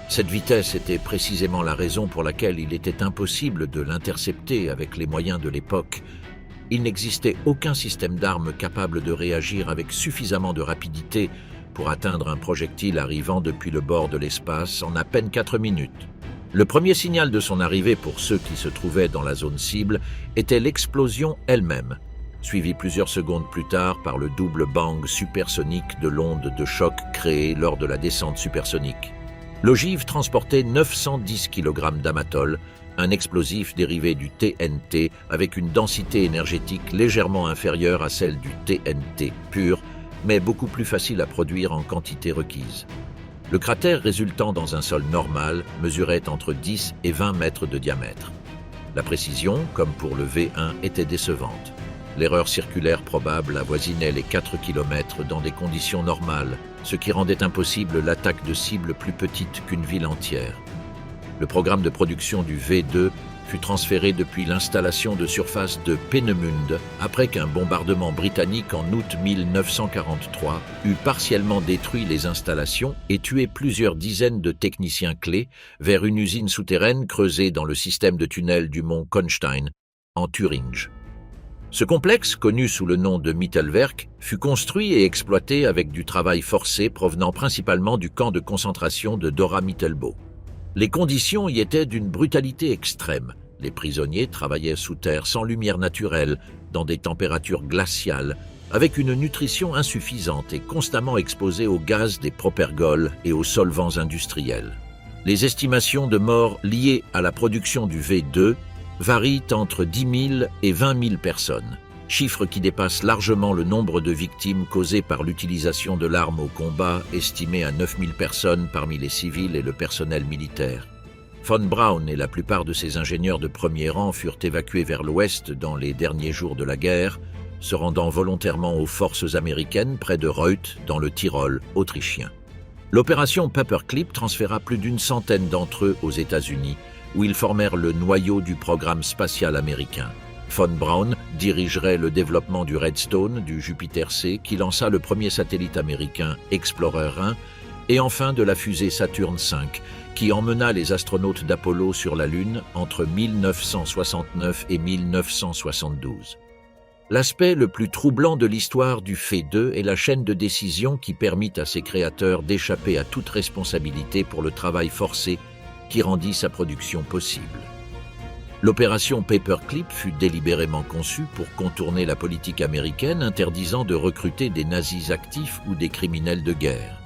Cette vitesse était précisément la raison pour laquelle il était impossible de l'intercepter avec les moyens de l'époque. Il n'existait aucun système d'armes capable de réagir avec suffisamment de rapidité pour atteindre un projectile arrivant depuis le bord de l'espace en à peine 4 minutes. Le premier signal de son arrivée pour ceux qui se trouvaient dans la zone cible était l'explosion elle-même, suivie plusieurs secondes plus tard par le double bang supersonique de l'onde de choc créée lors de la descente supersonique. L'ogive transportait 910 kg d'amatol, un explosif dérivé du TNT avec une densité énergétique légèrement inférieure à celle du TNT pur, mais beaucoup plus facile à produire en quantité requise. Le cratère résultant dans un sol normal mesurait entre 10 et 20 mètres de diamètre. La précision, comme pour le V1, était décevante. L'erreur circulaire probable avoisinait les 4 km dans des conditions normales, ce qui rendait impossible l'attaque de cibles plus petites qu'une ville entière. Le programme de production du V2 fut transféré depuis l'installation de surface de Peenemünde après qu'un bombardement britannique en août 1943 eut partiellement détruit les installations et tué plusieurs dizaines de techniciens clés vers une usine souterraine creusée dans le système de tunnels du mont Konstein, en Thuringe. Ce complexe, connu sous le nom de Mittelwerk, fut construit et exploité avec du travail forcé provenant principalement du camp de concentration de Dora-Mittelbau. Les conditions y étaient d'une brutalité extrême. Les prisonniers travaillaient sous terre sans lumière naturelle, dans des températures glaciales, avec une nutrition insuffisante et constamment exposés aux gaz des propergols et aux solvants industriels. Les estimations de morts liées à la production du V2 varient entre 10 000 et 20 000 personnes, chiffre qui dépasse largement le nombre de victimes causées par l'utilisation de l'arme au combat, estimé à 9 000 personnes parmi les civils et le personnel militaire. Von Braun et la plupart de ses ingénieurs de premier rang furent évacués vers l'ouest dans les derniers jours de la guerre, se rendant volontairement aux forces américaines près de Reuth, dans le Tyrol autrichien. L'opération Paperclip transféra plus d'une centaine d'entre eux aux États-Unis, où ils formèrent le noyau du programme spatial américain. Von Braun dirigerait le développement du Redstone, du Jupiter C, qui lança le premier satellite américain, Explorer 1, et enfin de la fusée Saturne V, qui emmena les astronautes d'Apollo sur la Lune entre 1969 et 1972. L'aspect le plus troublant de l'histoire du Fait 2 est la chaîne de décision qui permit à ses créateurs d'échapper à toute responsabilité pour le travail forcé qui rendit sa production possible. L'opération Paperclip fut délibérément conçue pour contourner la politique américaine interdisant de recruter des nazis actifs ou des criminels de guerre.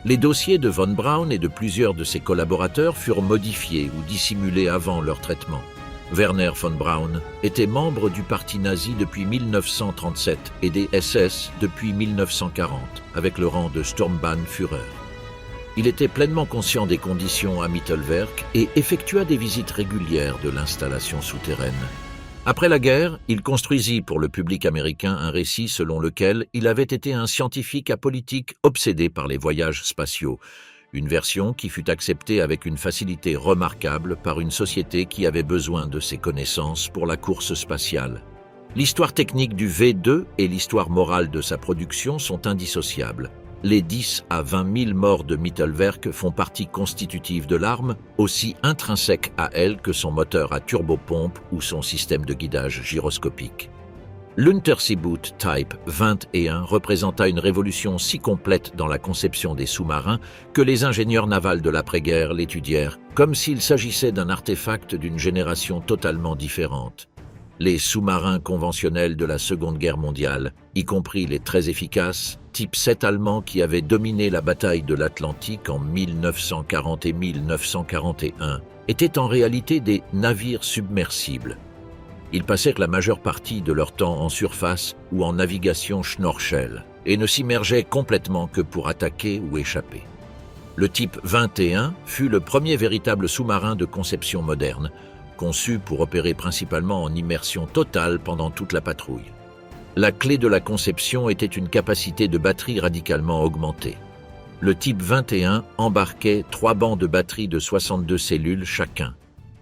Les dossiers de von Braun et de plusieurs de ses collaborateurs furent modifiés ou dissimulés avant leur traitement. Werner von Braun était membre du parti nazi depuis 1937 et des SS depuis 1940, avec le rang de Sturmbannführer. Il était pleinement conscient des conditions à Mittelwerk et effectua des visites régulières de l'installation souterraine. Après la guerre, il construisit pour le public américain un récit selon lequel il avait été un scientifique apolitique obsédé par les voyages spatiaux, une version qui fut acceptée avec une facilité remarquable par une société qui avait besoin de ses connaissances pour la course spatiale. L'histoire technique du V2 et l'histoire morale de sa production sont indissociables. Les 10 à 20 000 morts de Mittelwerk font partie constitutive de l'arme, aussi intrinsèque à elle que son moteur à turbopompe ou son système de guidage gyroscopique. L'Unterseeboot Type 21 représenta une révolution si complète dans la conception des sous-marins que les ingénieurs navals de l'après-guerre l'étudièrent comme s'il s'agissait d'un artefact d'une génération totalement différente. Les sous-marins conventionnels de la Seconde Guerre mondiale, y compris les très efficaces Type 7 allemands qui avaient dominé la bataille de l'Atlantique en 1940 et 1941, étaient en réalité des navires submersibles. Ils passèrent la majeure partie de leur temps en surface ou en navigation schnorchel et ne s'immergeaient complètement que pour attaquer ou échapper. Le Type 21 fut le premier véritable sous-marin de conception moderne, conçu pour opérer principalement en immersion totale pendant toute la patrouille. La clé de la conception était une capacité de batterie radicalement augmentée. Le Type 21 embarquait 3 bancs de batterie de 62 cellules chacun,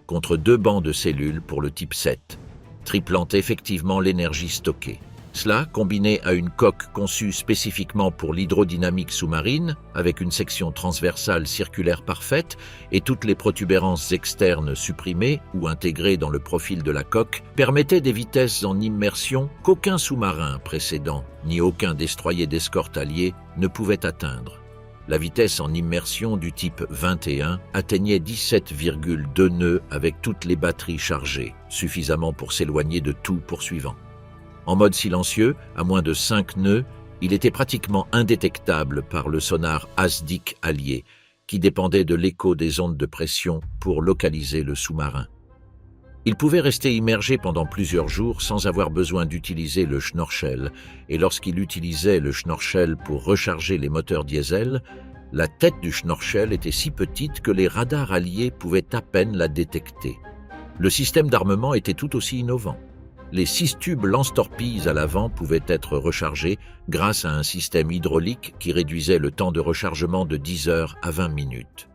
contre 2 bancs de cellules pour le Type 7, triplant effectivement l'énergie stockée. Cela, combiné à une coque conçue spécifiquement pour l'hydrodynamique sous-marine, avec une section transversale circulaire parfaite et toutes les protubérances externes supprimées ou intégrées dans le profil de la coque, permettait des vitesses en immersion qu'aucun sous-marin précédent, ni aucun destroyer d'escorte allié ne pouvait atteindre. La vitesse en immersion du type 21 atteignait 17,2 nœuds avec toutes les batteries chargées, suffisamment pour s'éloigner de tout poursuivant. En mode silencieux, à moins de 5 nœuds, il était pratiquement indétectable par le sonar ASDIC allié, qui dépendait de l'écho des ondes de pression pour localiser le sous-marin. Il pouvait rester immergé pendant plusieurs jours sans avoir besoin d'utiliser le schnorchel, et lorsqu'il utilisait le schnorchel pour recharger les moteurs diesel, la tête du schnorchel était si petite que les radars alliés pouvaient à peine la détecter. Le système d'armement était tout aussi innovant. Les 6 tubes lance-torpilles à l'avant pouvaient être rechargés grâce à un système hydraulique qui réduisait le temps de rechargement de 10 heures à 20 minutes.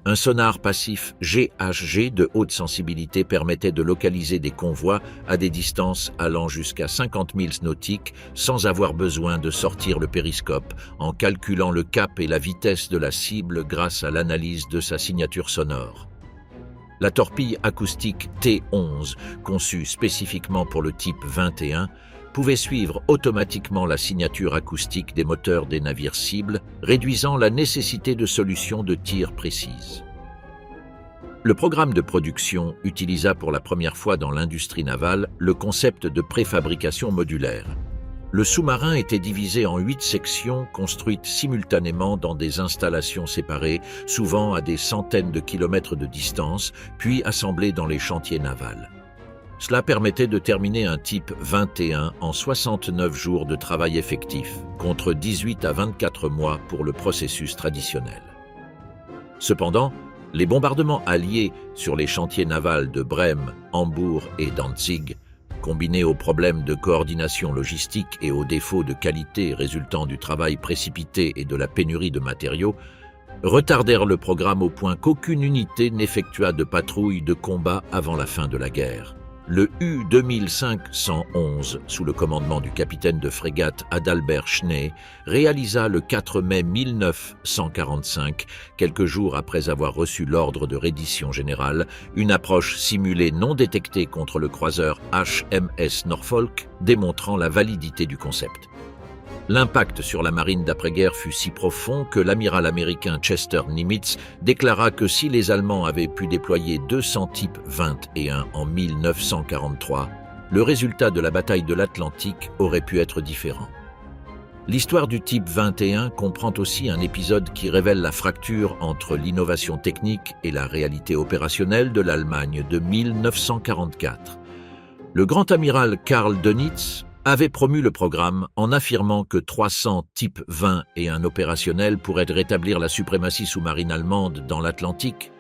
Un sonar passif GHG de haute sensibilité permettait de localiser des convois à des distances allant jusqu'à 50 milles nautiques sans avoir besoin de sortir le périscope, en calculant le cap et la vitesse de la cible grâce à l'analyse de sa signature sonore. La torpille acoustique T11, conçue spécifiquement pour le type 21, pouvait suivre automatiquement la signature acoustique des moteurs des navires cibles, réduisant la nécessité de solutions de tir précises. Le programme de production utilisa pour la première fois dans l'industrie navale le concept de préfabrication modulaire. Le sous-marin était divisé en 8 sections construites simultanément dans des installations séparées, souvent à des centaines de kilomètres de distance, puis assemblées dans les chantiers navals. Cela permettait de terminer un type 21 en 69 jours de travail effectif, contre 18 à 24 mois pour le processus traditionnel. Cependant, les bombardements alliés sur les chantiers navals de Brême, Hambourg et Danzig, combinés aux problèmes de coordination logistique et aux défauts de qualité résultant du travail précipité et de la pénurie de matériaux, retardèrent le programme au point qu'aucune unité n'effectua de patrouille de combat avant la fin de la guerre. Le U-2511, sous le commandement du capitaine de frégate Adalbert Schnee, réalisa le 4 mai 1945, quelques jours après avoir reçu l'ordre de reddition générale, une approche simulée non détectée contre le croiseur HMS Norfolk, démontrant la validité du concept. L'impact sur la marine d'après-guerre fut si profond que l'amiral américain Chester Nimitz déclara que si les Allemands avaient pu déployer 200 types 21 en 1943, le résultat de la bataille de l'Atlantique aurait pu être différent. L'histoire du type 21 comprend aussi un épisode qui révèle la fracture entre l'innovation technique et la réalité opérationnelle de l'Allemagne de 1944. Le grand amiral Karl Dönitz avait promu le programme en affirmant que 300 types 20 et un opérationnel pourraient rétablir la suprématie sous-marine allemande dans l'Atlantique.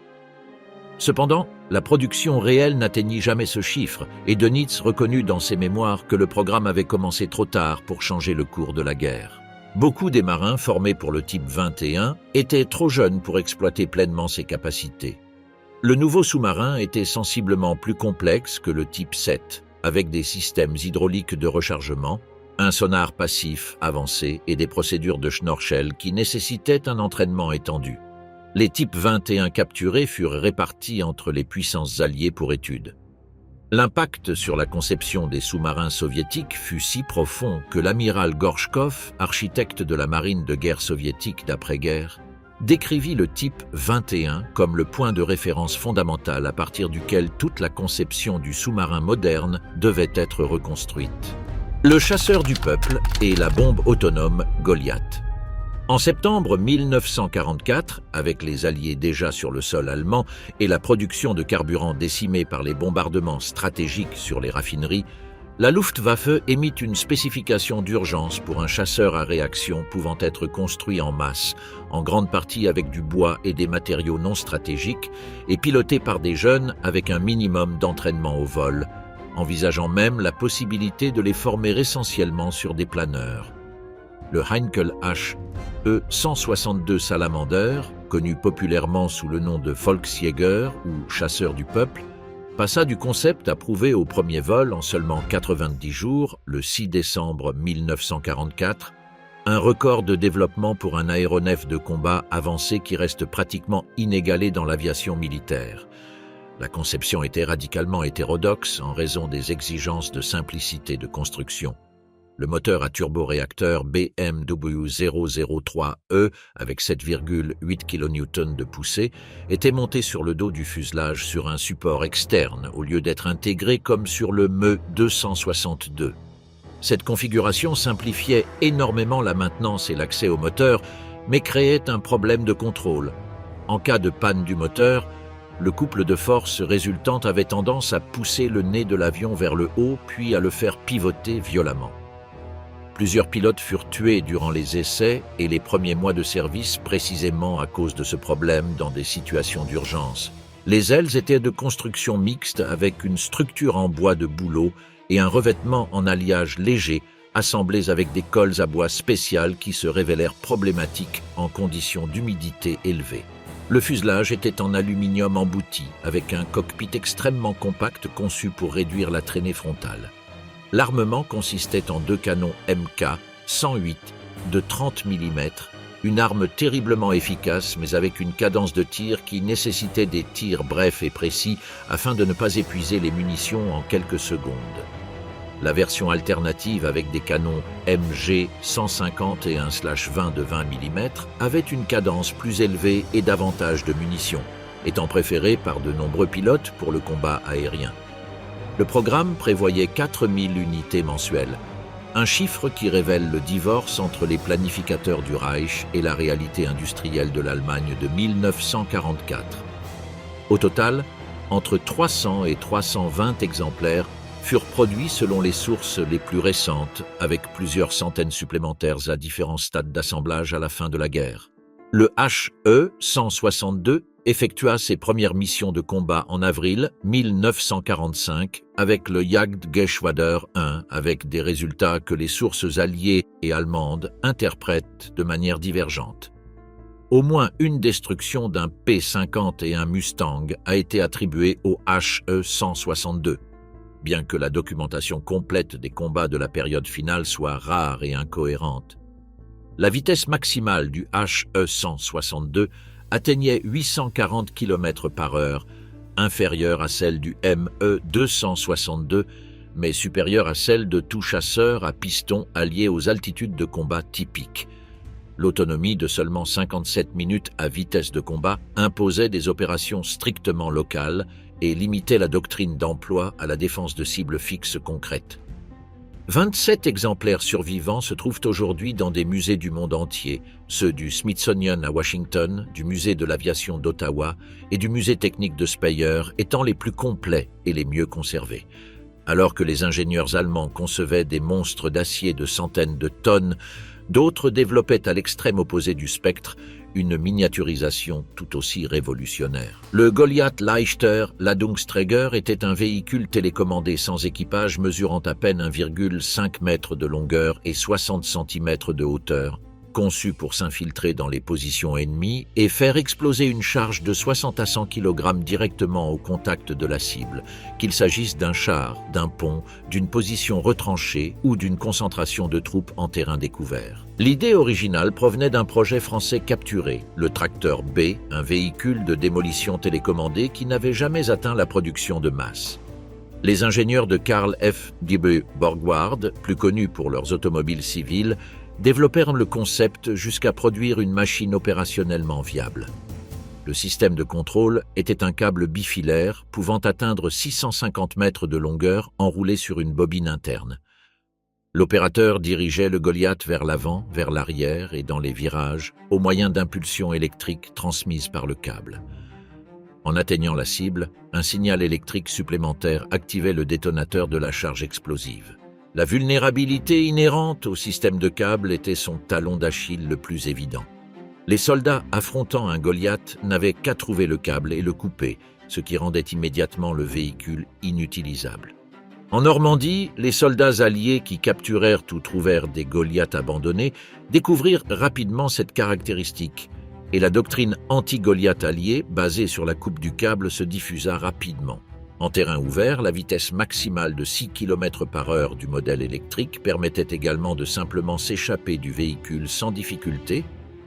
Cependant, la production réelle n'atteignit jamais ce chiffre et Dönitz reconnut dans ses mémoires que le programme avait commencé trop tard pour changer le cours de la guerre. Beaucoup des marins formés pour le type 21 étaient trop jeunes pour exploiter pleinement ses capacités. Le nouveau sous-marin était sensiblement plus complexe que le type 7, avec des systèmes hydrauliques de rechargement, un sonar passif avancé et des procédures de schnorchel qui nécessitaient un entraînement étendu. Les types 21 capturés furent répartis entre les puissances alliées pour étude. L'impact sur la conception des sous-marins soviétiques fut si profond que l'amiral Gorchkov, architecte de la marine de guerre soviétique d'après-guerre, décrivit le type 21 comme le point de référence fondamental à partir duquel toute la conception du sous-marin moderne devait être reconstruite. Le chasseur du peuple et la bombe autonome Goliath. En septembre 1944, avec les Alliés déjà sur le sol allemand et la production de carburant décimée par les bombardements stratégiques sur les raffineries, la Luftwaffe émit une spécification d'urgence pour un chasseur à réaction pouvant être construit en masse, en grande partie avec du bois et des matériaux non stratégiques, et piloté par des jeunes avec un minimum d'entraînement au vol, envisageant même la possibilité de les former essentiellement sur des planeurs. Le Heinkel HE-162 Salamander, connu populairement sous le nom de Volksjäger ou chasseur du peuple, passa du concept approuvé au premier vol en seulement 90 jours, le 6 décembre 1944, un record de développement pour un aéronef de combat avancé qui reste pratiquement inégalé dans l'aviation militaire. La conception était radicalement hétérodoxe en raison des exigences de simplicité de construction. Le moteur à turboréacteur BMW 003E avec 7,8 kN de poussée était monté sur le dos du fuselage sur un support externe au lieu d'être intégré comme sur le Me 262. Cette configuration simplifiait énormément la maintenance et l'accès au moteur, mais créait un problème de contrôle. En cas de panne du moteur, le couple de force résultant avait tendance à pousser le nez de l'avion vers le haut puis à le faire pivoter violemment. Plusieurs pilotes furent tués durant les essais et les premiers mois de service précisément à cause de ce problème dans des situations d'urgence. Les ailes étaient de construction mixte avec une structure en bois de bouleau et un revêtement en alliage léger assemblés avec des cols à bois spéciales qui se révélèrent problématiques en conditions d'humidité élevée. Le fuselage était en aluminium embouti avec un cockpit extrêmement compact conçu pour réduire la traînée frontale. L'armement consistait en 2 canons MK 108 de 30 mm, une arme terriblement efficace mais avec une cadence de tir qui nécessitait des tirs brefs et précis afin de ne pas épuiser les munitions en quelques secondes. La version alternative avec des canons MG 151/20 de 20 mm avait une cadence plus élevée et davantage de munitions, étant préférée par de nombreux pilotes pour le combat aérien. Le programme prévoyait 4000 unités mensuelles, un chiffre qui révèle le divorce entre les planificateurs du Reich et la réalité industrielle de l'Allemagne de 1944. Au total, entre 300 et 320 exemplaires furent produits selon les sources les plus récentes, avec plusieurs centaines supplémentaires à différents stades d'assemblage à la fin de la guerre. Le HE-162 effectua ses premières missions de combat en avril 1945 avec le Jagdgeschwader 1, avec des résultats que les sources alliées et allemandes interprètent de manière divergente. Au moins une destruction d'un P-50 et un Mustang a été attribuée au HE-162. bien que la documentation complète des combats de la période finale soit rare et incohérente. La vitesse maximale du HE-162 atteignait 840 km/h, inférieure à celle du ME-262, mais supérieure à celle de tout chasseur à piston allié aux altitudes de combat typiques. L'autonomie de seulement 57 minutes à vitesse de combat imposait des opérations strictement locales et limitait la doctrine d'emploi à la défense de cibles fixes concrètes. 27 exemplaires survivants se trouvent aujourd'hui dans des musées du monde entier, ceux du Smithsonian à Washington, du musée de l'aviation d'Ottawa et du musée technique de Speyer étant les plus complets et les mieux conservés. Alors que les ingénieurs allemands concevaient des monstres d'acier de centaines de tonnes, d'autres développaient à l'extrême opposé du spectre une miniaturisation tout aussi révolutionnaire. Le Goliath Leichter Ladungsträger était un véhicule télécommandé sans équipage mesurant à peine 1,5 m de longueur et 60 cm de hauteur, conçu pour s'infiltrer dans les positions ennemies et faire exploser une charge de 60 à 100 kg directement au contact de la cible, qu'il s'agisse d'un char, d'un pont, d'une position retranchée ou d'une concentration de troupes en terrain découvert. L'idée originale provenait d'un projet français capturé, le Tracteur B, un véhicule de démolition télécommandé qui n'avait jamais atteint la production de masse. Les ingénieurs de Carl F. Diebe Borgward, plus connus pour leurs automobiles civiles, développèrent le concept jusqu'à produire une machine opérationnellement viable. Le système de contrôle était un câble bifilaire pouvant atteindre 650 mètres de longueur enroulé sur une bobine interne. L'opérateur dirigeait le Goliath vers l'avant, vers l'arrière et dans les virages au moyen d'impulsions électriques transmises par le câble. En atteignant la cible, un signal électrique supplémentaire activait le détonateur de la charge explosive. La vulnérabilité inhérente au système de câble était son talon d'Achille le plus évident. Les soldats affrontant un Goliath n'avaient qu'à trouver le câble et le couper, ce qui rendait immédiatement le véhicule inutilisable. En Normandie, les soldats alliés qui capturèrent ou trouvèrent des Goliaths abandonnés découvrirent rapidement cette caractéristique, et la doctrine anti-Goliath alliée, basée sur la coupe du câble, se diffusa rapidement. En terrain ouvert, la vitesse maximale de 6 km/h du modèle électrique permettait également de simplement s'échapper du véhicule sans difficulté,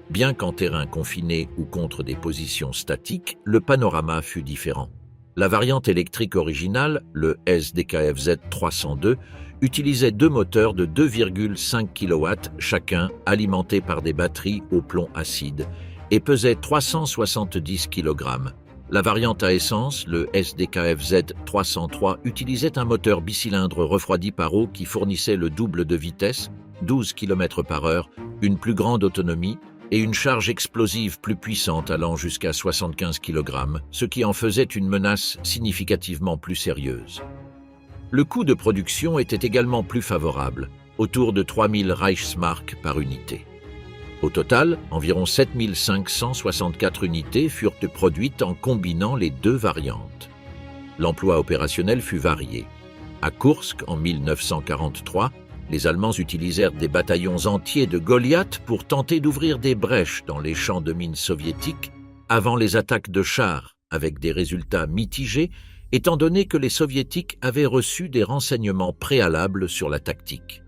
bien qu'en terrain confiné ou contre des positions statiques, le panorama fut différent. La variante électrique originale, le SDKFZ 302, utilisait deux moteurs de 2,5 kW chacun, alimentés par des batteries au plomb acide, et pesait 370 kg. La variante à essence, le SDKFZ 303, utilisait un moteur bicylindre refroidi par eau qui fournissait le double de vitesse, 12 km/h, une plus grande autonomie et une charge explosive plus puissante allant jusqu'à 75 kg, ce qui en faisait une menace significativement plus sérieuse. Le coût de production était également plus favorable, autour de 3000 Reichsmark par unité. Au total, environ 7564 unités furent produites en combinant les deux variantes. L'emploi opérationnel fut varié. À Koursk, en 1943, les Allemands utilisèrent des bataillons entiers de Goliath pour tenter d'ouvrir des brèches dans les champs de mines soviétiques avant les attaques de chars, avec des résultats mitigés, étant donné que les Soviétiques avaient reçu des renseignements préalables sur la tactique.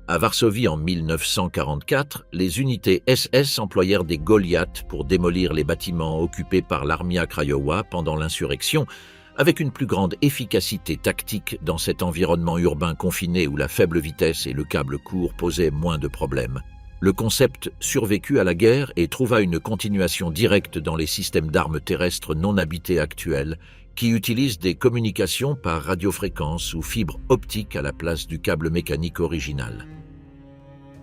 À Varsovie en 1944, les unités SS employèrent des Goliaths pour démolir les bâtiments occupés par l'Armia Krajowa pendant l'insurrection, avec une plus grande efficacité tactique dans cet environnement urbain confiné où la faible vitesse et le câble court posaient moins de problèmes. Le concept survécut à la guerre et trouva une continuation directe dans les systèmes d'armes terrestres non habités actuels, qui utilisent des communications par radiofréquence ou fibre optique à la place du câble mécanique original.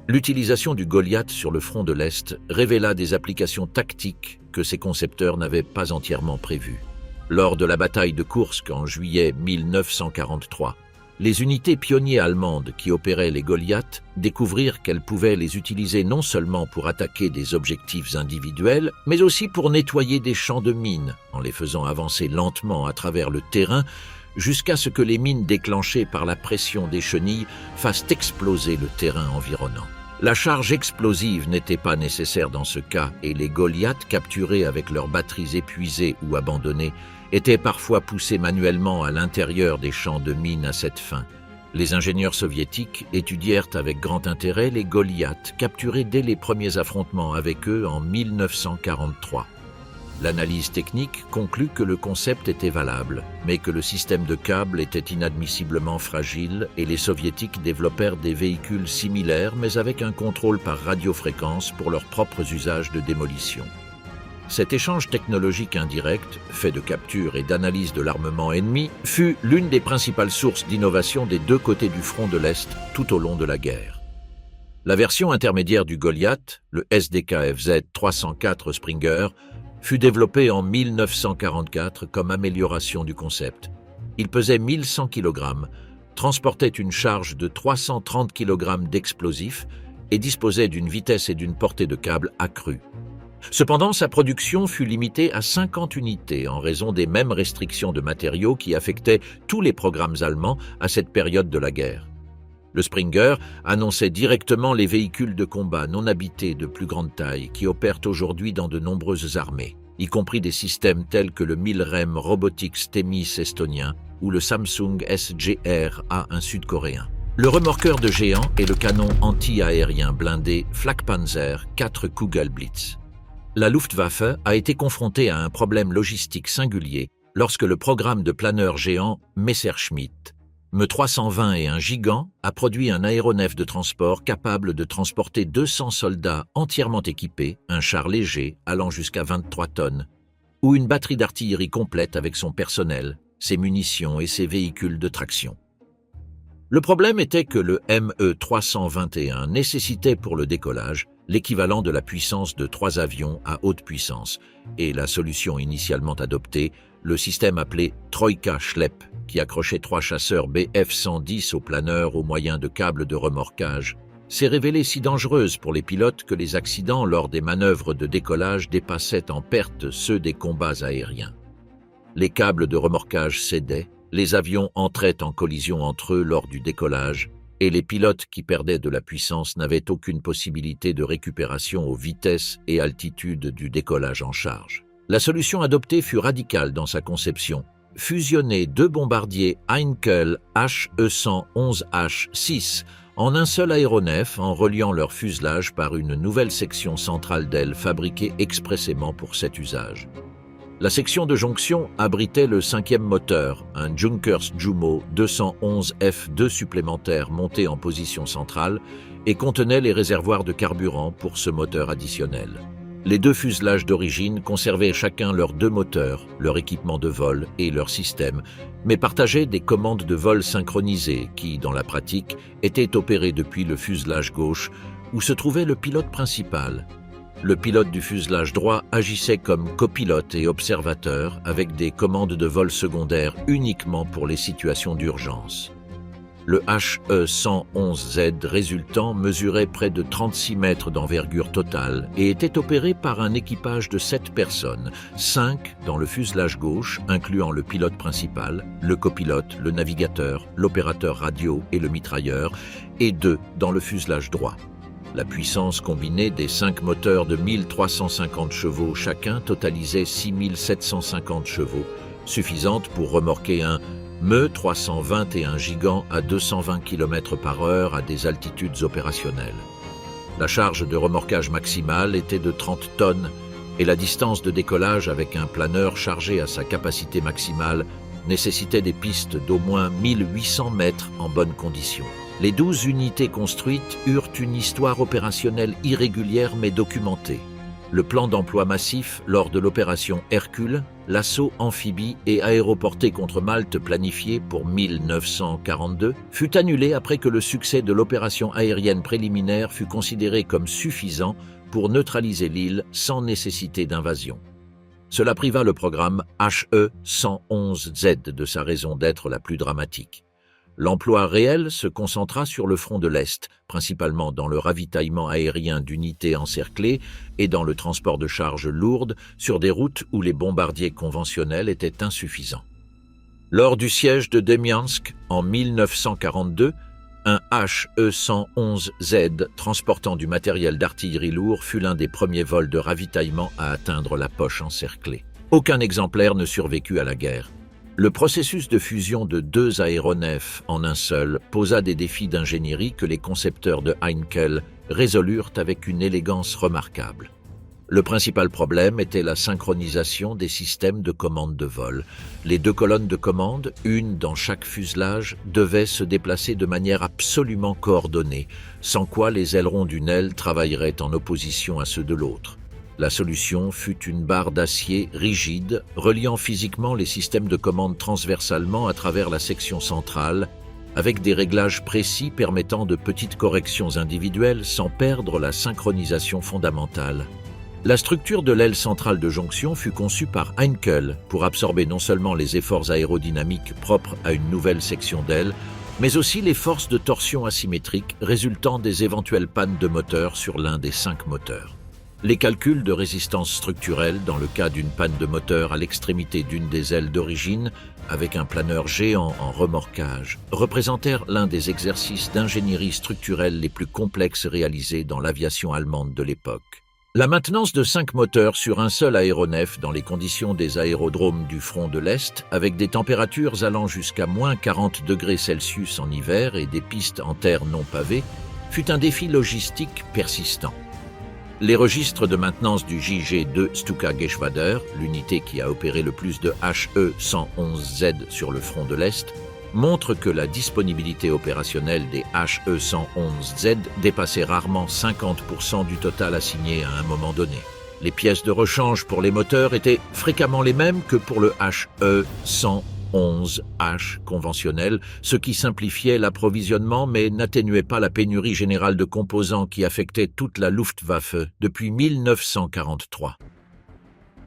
L'utilisation du Goliath sur le front de l'Est révéla des applications tactiques que ses concepteurs n'avaient pas entièrement prévues. Lors de la bataille de Koursk en juillet 1943, les unités pionniers allemandes qui opéraient les Goliaths découvrirent qu'elles pouvaient les utiliser non seulement pour attaquer des objectifs individuels, mais aussi pour nettoyer des champs de mines, en les faisant avancer lentement à travers le terrain jusqu'à ce que les mines déclenchées par la pression des chenilles fassent exploser le terrain environnant. La charge explosive n'était pas nécessaire dans ce cas et les Goliaths, capturés avec leurs batteries épuisées ou abandonnées, étaient parfois poussés manuellement à l'intérieur des champs de mines à cette fin. Les ingénieurs soviétiques étudièrent avec grand intérêt les Goliaths, capturés dès les premiers affrontements avec eux en 1943. L'analyse technique conclut que le concept était valable, mais que le système de câbles était inadmissiblement fragile et les soviétiques développèrent des véhicules similaires mais avec un contrôle par radiofréquence pour leurs propres usages de démolition. Cet échange technologique indirect, fait de capture et d'analyse de l'armement ennemi, fut l'une des principales sources d'innovation des deux côtés du front de l'Est tout au long de la guerre. La version intermédiaire du Goliath, le SDKFZ-304 Springer, fut développé en 1944 comme amélioration du concept. Il pesait 1100 kg, transportait une charge de 330 kg d'explosifs et disposait d'une vitesse et d'une portée de câble accrues. Cependant, sa production fut limitée à 50 unités en raison des mêmes restrictions de matériaux qui affectaient tous les programmes allemands à cette période de la guerre. Le Springer annonçait directement les véhicules de combat non habités de plus grande taille qui opèrent aujourd'hui dans de nombreuses armées, y compris des systèmes tels que le Milrem Robotics Themis estonien ou le Samsung SGR A1 sud-coréen. Le remorqueur de géant et le canon anti-aérien blindé Flakpanzer 4 Kugelblitz. La Luftwaffe a été confrontée à un problème logistique singulier lorsque le programme de planeur géant Messerschmitt Me-320 et un Gigant a produit un aéronef de transport capable de transporter 200 soldats entièrement équipés, un char léger allant jusqu'à 23 tonnes, ou une batterie d'artillerie complète avec son personnel, ses munitions et ses véhicules de traction. Le problème était que le Me-321 nécessitait pour le décollage l'équivalent de la puissance de 3 avions à haute puissance, et la solution initialement adoptée, le système appelé Troika Schlepp, qui accrochait 3 chasseurs Bf-110 au planeur au moyen de câbles de remorquage, s'est révélée si dangereuse pour les pilotes que les accidents lors des manœuvres de décollage dépassaient en perte ceux des combats aériens. Les câbles de remorquage cédaient, les avions entraient en collision entre eux lors du décollage, et les pilotes qui perdaient de la puissance n'avaient aucune possibilité de récupération aux vitesses et altitudes du décollage en charge. La solution adoptée fut radicale dans sa conception. Fusionner 2 bombardiers Heinkel HE-111H6 en un seul aéronef en reliant leur fuselage par une nouvelle section centrale d'aile fabriquée expressément pour cet usage. La section de jonction abritait le 5e moteur, un Junkers Jumo 211F2 supplémentaire monté en position centrale et contenait les réservoirs de carburant pour ce moteur additionnel. Les 2 fuselages d'origine conservaient chacun leurs 2 moteurs, leur équipement de vol et leur système, mais partageaient des commandes de vol synchronisées qui, dans la pratique, étaient opérées depuis le fuselage gauche où se trouvait le pilote principal. Le pilote du fuselage droit agissait comme copilote et observateur avec des commandes de vol secondaires uniquement pour les situations d'urgence. Le HE-111Z résultant mesurait près de 36 mètres d'envergure totale et était opéré par un équipage de 7 personnes, 5 dans le fuselage gauche, incluant le pilote principal, le copilote, le navigateur, l'opérateur radio et le mitrailleur, et 2 dans le fuselage droit. La puissance combinée des 5 moteurs de 1350 chevaux chacun totalisait 6750 chevaux, suffisante pour remorquer un Me-321 Gigant à 220 km/h à des altitudes opérationnelles. La charge de remorquage maximale était de 30 tonnes et la distance de décollage avec un planeur chargé à sa capacité maximale nécessitait des pistes d'au moins 1800 mètres en bonne condition. Les 12 unités construites eurent une histoire opérationnelle irrégulière mais documentée. Le plan d'emploi massif lors de l'opération Hercule, l'assaut amphibie et aéroporté contre Malte planifié pour 1942, fut annulé après que le succès de l'opération aérienne préliminaire fut considéré comme suffisant pour neutraliser l'île sans nécessité d'invasion. Cela priva le programme HE-111Z de sa raison d'être la plus dramatique. L'emploi réel se concentra sur le front de l'Est, principalement dans le ravitaillement aérien d'unités encerclées et dans le transport de charges lourdes sur des routes où les bombardiers conventionnels étaient insuffisants. Lors du siège de Demiansk en 1942, Un HE-111Z transportant du matériel d'artillerie lourd fut l'un des premiers vols de ravitaillement à atteindre la poche encerclée. Aucun exemplaire ne survécut à la guerre. Le processus de fusion de deux aéronefs en un seul posa des défis d'ingénierie que les concepteurs de Heinkel résolurent avec une élégance remarquable. Le principal problème était la synchronisation des systèmes de commande de vol. Les deux colonnes de commande, une dans chaque fuselage, devaient se déplacer de manière absolument coordonnée, sans quoi les ailerons d'une aile travailleraient en opposition à ceux de l'autre. La solution fut une barre d'acier rigide, reliant physiquement les systèmes de commande transversalement à travers la section centrale, avec des réglages précis permettant de petites corrections individuelles sans perdre la synchronisation fondamentale. La structure de l'aile centrale de jonction fut conçue par Heinkel pour absorber non seulement les efforts aérodynamiques propres à une nouvelle section d'aile, mais aussi les forces de torsion asymétriques résultant des éventuelles pannes de moteur sur l'un des 5 moteurs. Les calculs de résistance structurelle dans le cas d'une panne de moteur à l'extrémité d'une des ailes d'origine, avec un planeur géant en remorquage, représentèrent l'un des exercices d'ingénierie structurelle les plus complexes réalisés dans l'aviation allemande de l'époque. La maintenance de 5 moteurs sur un seul aéronef dans les conditions des aérodromes du front de l'Est, avec des températures allant jusqu'à -40 degrés Celsius en hiver et des pistes en terre non pavée, fut un défi logistique persistant. Les registres de maintenance du JG-2 Stuka-Geschwader, l'unité qui a opéré le plus de HE-111Z sur le front de l'Est, montrent que la disponibilité opérationnelle des HE-111Z dépassait rarement 50% du total assigné à un moment donné. Les pièces de rechange pour les moteurs étaient fréquemment les mêmes que pour le HE-111H conventionnel, ce qui simplifiait l'approvisionnement mais n'atténuait pas la pénurie générale de composants qui affectait toute la Luftwaffe depuis 1943.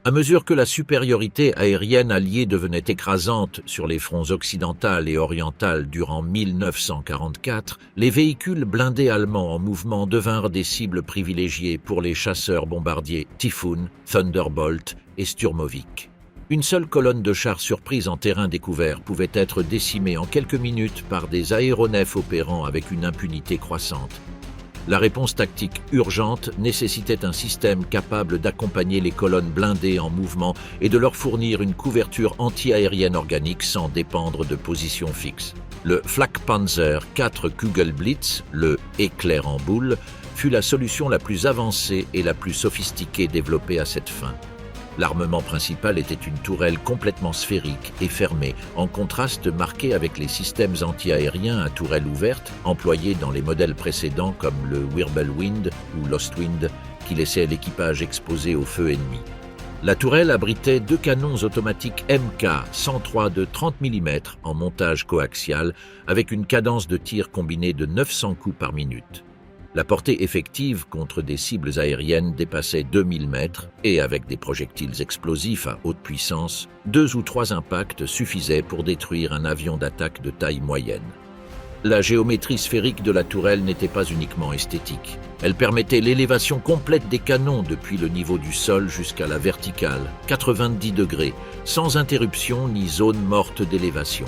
À mesure que la supériorité aérienne alliée devenait écrasante sur les fronts occidental et oriental durant 1944, les véhicules blindés allemands en mouvement devinrent des cibles privilégiées pour les chasseurs-bombardiers Typhoon, Thunderbolt et Sturmovik. Une seule colonne de chars surprise en terrain découvert pouvait être décimée en quelques minutes par des aéronefs opérant avec une impunité croissante. La réponse tactique urgente nécessitait un système capable d'accompagner les colonnes blindées en mouvement et de leur fournir une couverture anti-aérienne organique sans dépendre de positions fixes. Le Flakpanzer IV Kugelblitz, le éclair en boule, fut la solution la plus avancée et la plus sophistiquée développée à cette fin. L'armement principal était une tourelle complètement sphérique et fermée, en contraste marqué avec les systèmes anti-aériens à tourelle ouverte employés dans les modèles précédents comme le Wirbelwind ou Lostwind, qui laissaient l'équipage exposé au feu ennemi. La tourelle abritait 2 canons automatiques MK-103 de 30 mm en montage coaxial avec une cadence de tir combinée de 900 coups par minute. La portée effective contre des cibles aériennes dépassait 2000 mètres et, avec des projectiles explosifs à haute puissance, 2 ou 3 impacts suffisaient pour détruire un avion d'attaque de taille moyenne. La géométrie sphérique de la tourelle n'était pas uniquement esthétique. Elle permettait l'élévation complète des canons depuis le niveau du sol jusqu'à la verticale, 90 degrés, sans interruption ni zone morte d'élévation.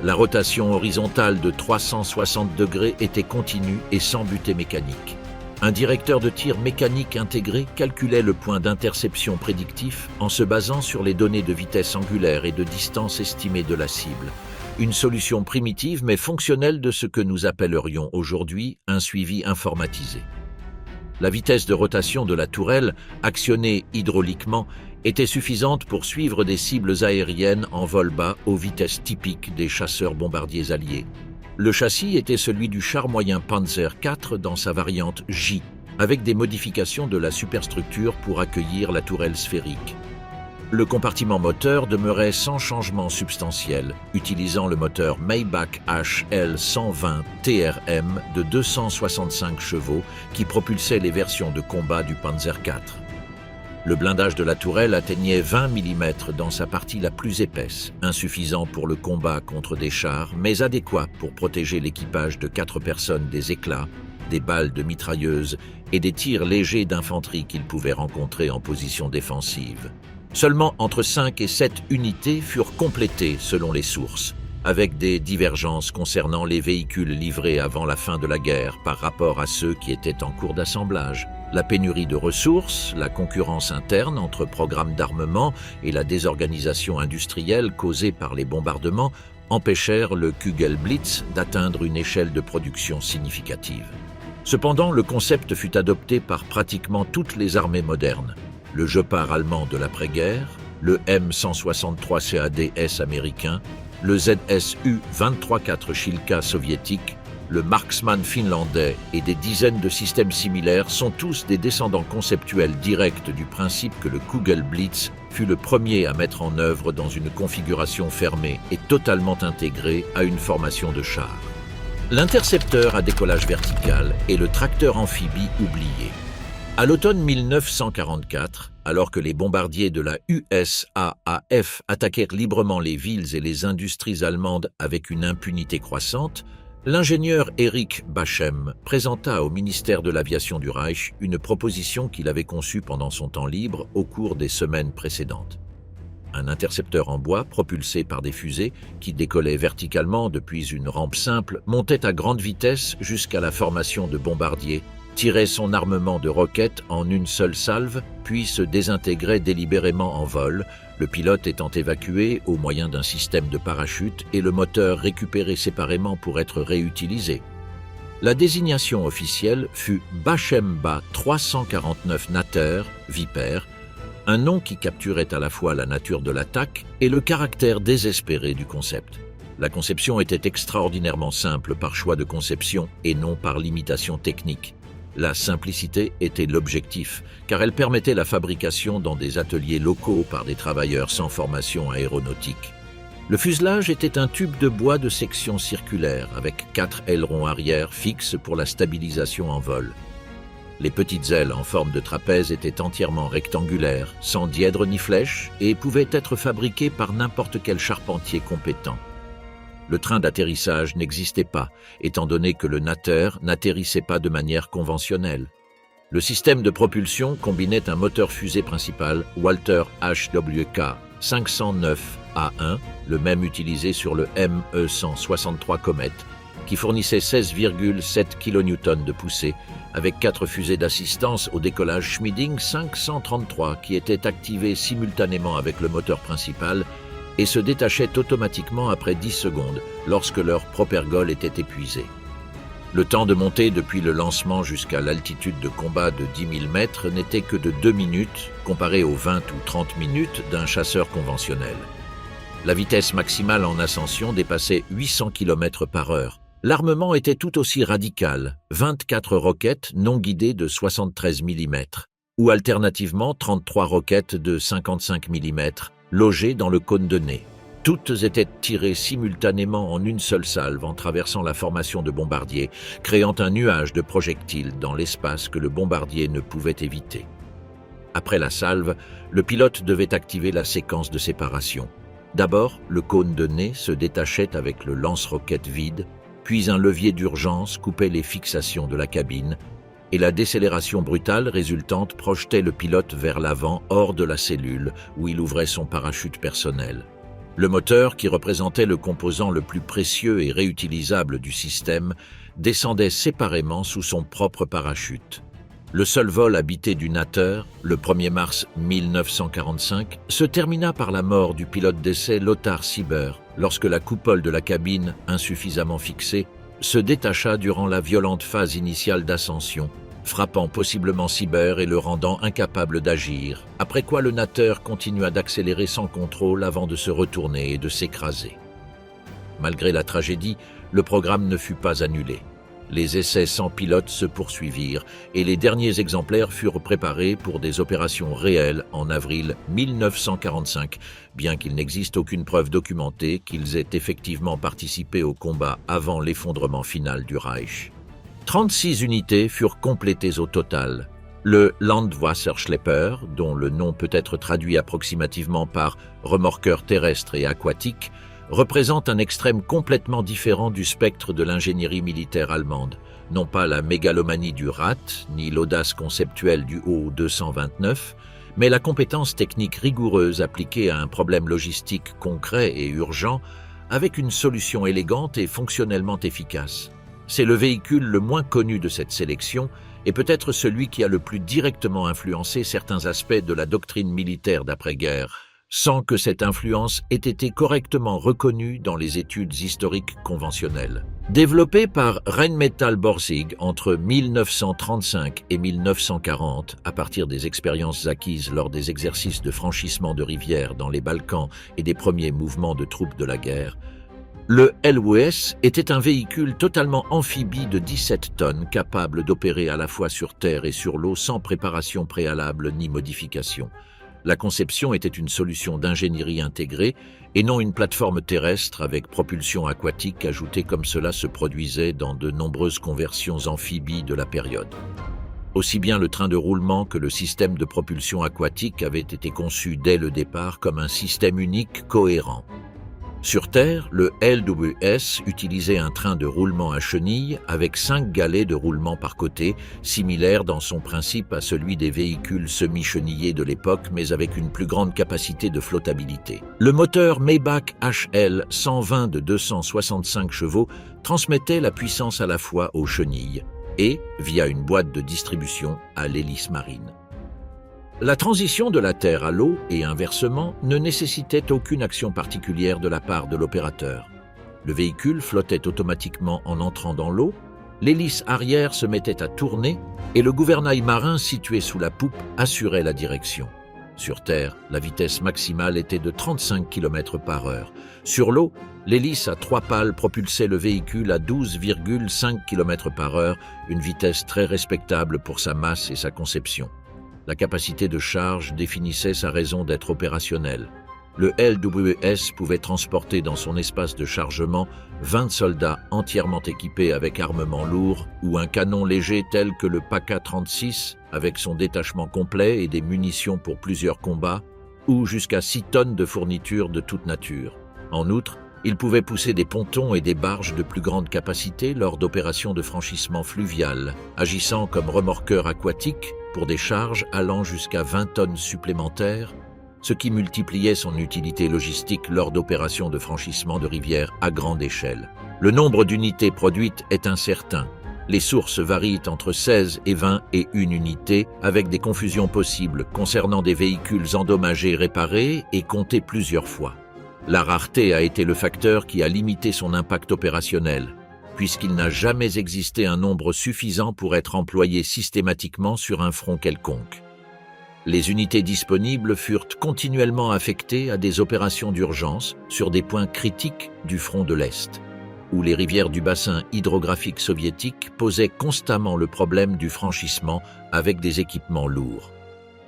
La rotation horizontale de 360 degrés était continue et sans butée mécanique. Un directeur de tir mécanique intégré calculait le point d'interception prédictif en se basant sur les données de vitesse angulaire et de distance estimée de la cible. Une solution primitive mais fonctionnelle de ce que nous appellerions aujourd'hui un suivi informatisé. La vitesse de rotation de la tourelle, actionnée hydrauliquement, était suffisante pour suivre des cibles aériennes en vol bas aux vitesses typiques des chasseurs-bombardiers alliés. Le châssis était celui du char moyen Panzer IV dans sa variante J, avec des modifications de la superstructure pour accueillir la tourelle sphérique. Le compartiment moteur demeurait sans changement substantiel, utilisant le moteur Maybach HL120 TRM de 265 chevaux qui propulsait les versions de combat du Panzer IV. Le blindage de la tourelle atteignait 20 mm dans sa partie la plus épaisse, insuffisant pour le combat contre des chars, mais adéquat pour protéger l'équipage de 4 personnes des éclats, des balles de mitrailleuses et des tirs légers d'infanterie qu'ils pouvaient rencontrer en position défensive. Seulement entre 5 et 7 unités furent complétées selon les sources. avec des divergences concernant les véhicules livrés avant la fin de la guerre par rapport à ceux qui étaient en cours d'assemblage. La pénurie de ressources, la concurrence interne entre programmes d'armement et la désorganisation industrielle causée par les bombardements empêchèrent le Kugelblitz d'atteindre une échelle de production significative. Cependant, le concept fut adopté par pratiquement toutes les armées modernes. Le Gepard allemand de l'après-guerre, le M163 CADS américain, le ZSU-23-4 Shilka soviétique, le Marksman finlandais et des dizaines de systèmes similaires sont tous des descendants conceptuels directs du principe que le Kugelblitz fut le premier à mettre en œuvre dans une configuration fermée et totalement intégrée à une formation de chars. L'intercepteur à décollage vertical et le tracteur amphibie oublié. À l'automne 1944, alors que les bombardiers de la USAAF attaquèrent librement les villes et les industries allemandes avec une impunité croissante, l'ingénieur Erich Bachem présenta au ministère de l'Aviation du Reich une proposition qu'il avait conçue pendant son temps libre au cours des semaines précédentes. Un intercepteur en bois propulsé par des fusées qui décollaient verticalement depuis une rampe simple montait à grande vitesse jusqu'à la formation de bombardiers, tirait son armement de roquettes en une seule salve, puis se désintégrait délibérément en vol, le pilote étant évacué au moyen d'un système de parachute et le moteur récupéré séparément pour être réutilisé. La désignation officielle fut Bachemba 349 Natter, Vipère, un nom qui capturait à la fois la nature de l'attaque et le caractère désespéré du concept. La conception était extraordinairement simple par choix de conception et non par limitation technique. La simplicité était l'objectif, car elle permettait la fabrication dans des ateliers locaux par des travailleurs sans formation aéronautique. Le fuselage était un tube de bois de section circulaire avec 4 ailerons arrière fixes pour la stabilisation en vol. Les petites ailes en forme de trapèze étaient entièrement rectangulaires, sans dièdre ni flèche, et pouvaient être fabriquées par n'importe quel charpentier compétent. Le train d'atterrissage n'existait pas, étant donné que le Natter n'atterrissait pas de manière conventionnelle. Le système de propulsion combinait un moteur fusée principal Walter HWK 509A1, le même utilisé sur le ME-163 Comet, qui fournissait 16,7 kN de poussée, avec 4 fusées d'assistance au décollage Schmieding 533 qui étaient activées simultanément avec le moteur principal et se détachaient automatiquement après 10 secondes lorsque leur propergol était épuisé. Le temps de montée depuis le lancement jusqu'à l'altitude de combat de 10 000 mètres n'était que de 2 minutes, comparé aux 20 ou 30 minutes d'un chasseur conventionnel. La vitesse maximale en ascension dépassait 800 km/h. L'armement était tout aussi radical, 24 roquettes non guidées de 73 mm, ou alternativement 33 roquettes de 55 mm, logées dans le cône de nez. Toutes étaient tirées simultanément en une seule salve en traversant la formation de bombardier, créant un nuage de projectiles dans l'espace que le bombardier ne pouvait éviter. Après la salve, le pilote devait activer la séquence de séparation. D'abord, le cône de nez se détachait avec le lance-roquette vide, puis un levier d'urgence coupait les fixations de la cabine, et la décélération brutale résultante projetait le pilote vers l'avant hors de la cellule où il ouvrait son parachute personnel. Le moteur, qui représentait le composant le plus précieux et réutilisable du système, descendait séparément sous son propre parachute. Le seul vol habité du Natter, le 1er mars 1945, se termina par la mort du pilote d'essai Lothar Sieber, lorsque la coupole de la cabine, insuffisamment fixée, se détacha durant la violente phase initiale d'ascension, frappant possiblement Sieber et le rendant incapable d'agir, après quoi le Natter continua d'accélérer sans contrôle avant de se retourner et de s'écraser. Malgré la tragédie, le programme ne fut pas annulé. Les essais sans pilote se poursuivirent et les derniers exemplaires furent préparés pour des opérations réelles en avril 1945, bien qu'il n'existe aucune preuve documentée qu'ils aient effectivement participé au combat avant l'effondrement final du Reich. 36 unités furent complétées au total. Le Landwasserschlepper, dont le nom peut être traduit approximativement par remorqueur terrestre et aquatique, représente un extrême complètement différent du spectre de l'ingénierie militaire allemande. Non pas la mégalomanie du RAT, ni l'audace conceptuelle du O-229, mais la compétence technique rigoureuse appliquée à un problème logistique concret et urgent, avec une solution élégante et fonctionnellement efficace. C'est le véhicule le moins connu de cette sélection et peut-être celui qui a le plus directement influencé certains aspects de la doctrine militaire d'après-guerre, sans que cette influence ait été correctement reconnue dans les études historiques conventionnelles. Développé par Rheinmetall Borsig entre 1935 et 1940, à partir des expériences acquises lors des exercices de franchissement de rivières dans les Balkans et des premiers mouvements de troupes de la guerre, le LWS était un véhicule totalement amphibie de 17 tonnes capable d'opérer à la fois sur terre et sur l'eau sans préparation préalable ni modification. La conception était une solution d'ingénierie intégrée et non une plateforme terrestre avec propulsion aquatique ajoutée comme cela se produisait dans de nombreuses conversions amphibies de la période. Aussi bien le train de roulement que le système de propulsion aquatique avaient été conçus dès le départ comme un système unique cohérent. Sur Terre, le LWS utilisait un train de roulement à chenilles avec 5 galets de roulement par côté, similaire dans son principe à celui des véhicules semi-chenillés de l'époque, mais avec une plus grande capacité de flottabilité. Le moteur Maybach HL 120 de 265 chevaux transmettait la puissance à la fois aux chenilles et, via une boîte de distribution, à l'hélice marine. La transition de la terre à l'eau et inversement ne nécessitait aucune action particulière de la part de l'opérateur. Le véhicule flottait automatiquement en entrant dans l'eau, l'hélice arrière se mettait à tourner et le gouvernail marin situé sous la poupe assurait la direction. Sur terre, la vitesse maximale était de 35 km/h. Sur l'eau, l'hélice à 3 pales propulsait le véhicule à 12,5 km/h, une vitesse très respectable pour sa masse et sa conception. La capacité de charge définissait sa raison d'être opérationnelle. Le LWS pouvait transporter dans son espace de chargement 20 soldats entièrement équipés avec armement lourd ou un canon léger tel que le PAK-36 avec son détachement complet et des munitions pour plusieurs combats, ou jusqu'à 6 tonnes de fournitures de toute nature. En outre, il pouvait pousser des pontons et des barges de plus grande capacité lors d'opérations de franchissement fluvial, agissant comme remorqueur aquatique pour des charges allant jusqu'à 20 tonnes supplémentaires, ce qui multipliait son utilité logistique lors d'opérations de franchissement de rivières à grande échelle. Le nombre d'unités produites est incertain. Les sources varient entre 16 et 20 et 1 unité, avec des confusions possibles concernant des véhicules endommagés réparés et comptés plusieurs fois. La rareté a été le facteur qui a limité son impact opérationnel, puisqu'il n'a jamais existé un nombre suffisant pour être employé systématiquement sur un front quelconque. Les unités disponibles furent continuellement affectées à des opérations d'urgence sur des points critiques du front de l'Est, où les rivières du bassin hydrographique soviétique posaient constamment le problème du franchissement avec des équipements lourds.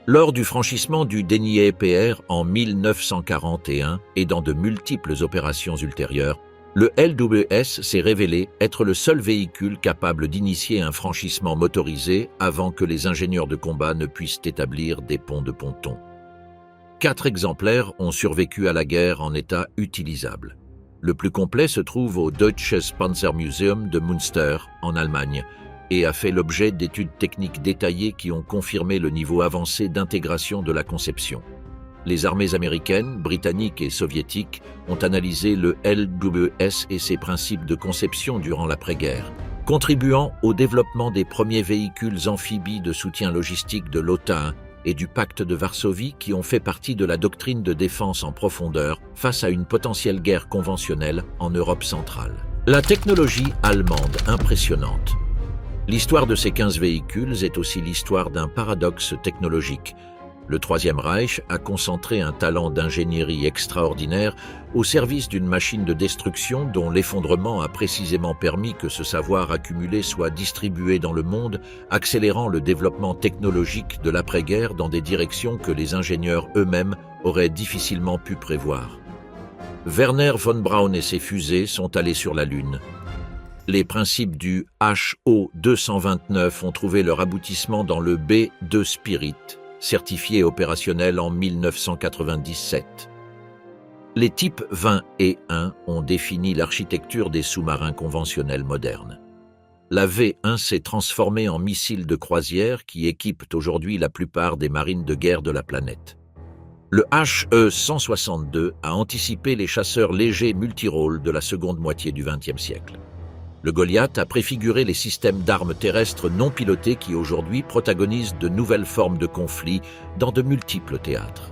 Lors du franchissement du Dniepr en 1941 et dans de multiples opérations ultérieures, le LWS s'est révélé être le seul véhicule capable d'initier un franchissement motorisé avant que les ingénieurs de combat ne puissent établir des ponts de ponton. 4 exemplaires ont survécu à la guerre en état utilisable. Le plus complet se trouve au Deutsches Panzermuseum de Münster, en Allemagne, et a fait l'objet d'études techniques détaillées qui ont confirmé le niveau avancé d'intégration de la conception. Les armées américaines, britanniques et soviétiques ont analysé le LWS et ses principes de conception durant l'après-guerre, contribuant au développement des premiers véhicules amphibies de soutien logistique de l'OTAN et du pacte de Varsovie qui ont fait partie de la doctrine de défense en profondeur face à une potentielle guerre conventionnelle en Europe centrale. La technologie allemande impressionnante. L'histoire de ces 15 véhicules est aussi l'histoire d'un paradoxe technologique. Le Troisième Reich a concentré un talent d'ingénierie extraordinaire au service d'une machine de destruction dont l'effondrement a précisément permis que ce savoir accumulé soit distribué dans le monde, accélérant le développement technologique de l'après-guerre dans des directions que les ingénieurs eux-mêmes auraient difficilement pu prévoir. Werner von Braun et ses fusées sont allés sur la Lune. Les principes du HO-229 ont trouvé leur aboutissement dans le B-2 Spirit, certifié opérationnel en 1997. Les types 20 et 1 ont défini l'architecture des sous-marins conventionnels modernes. La V1 s'est transformée en missile de croisière qui équipe aujourd'hui la plupart des marines de guerre de la planète. Le HE-162 a anticipé les chasseurs légers multirôles de la seconde moitié du XXe siècle. Le Goliath a préfiguré les systèmes d'armes terrestres non pilotées qui aujourd'hui protagonisent de nouvelles formes de conflits dans de multiples théâtres.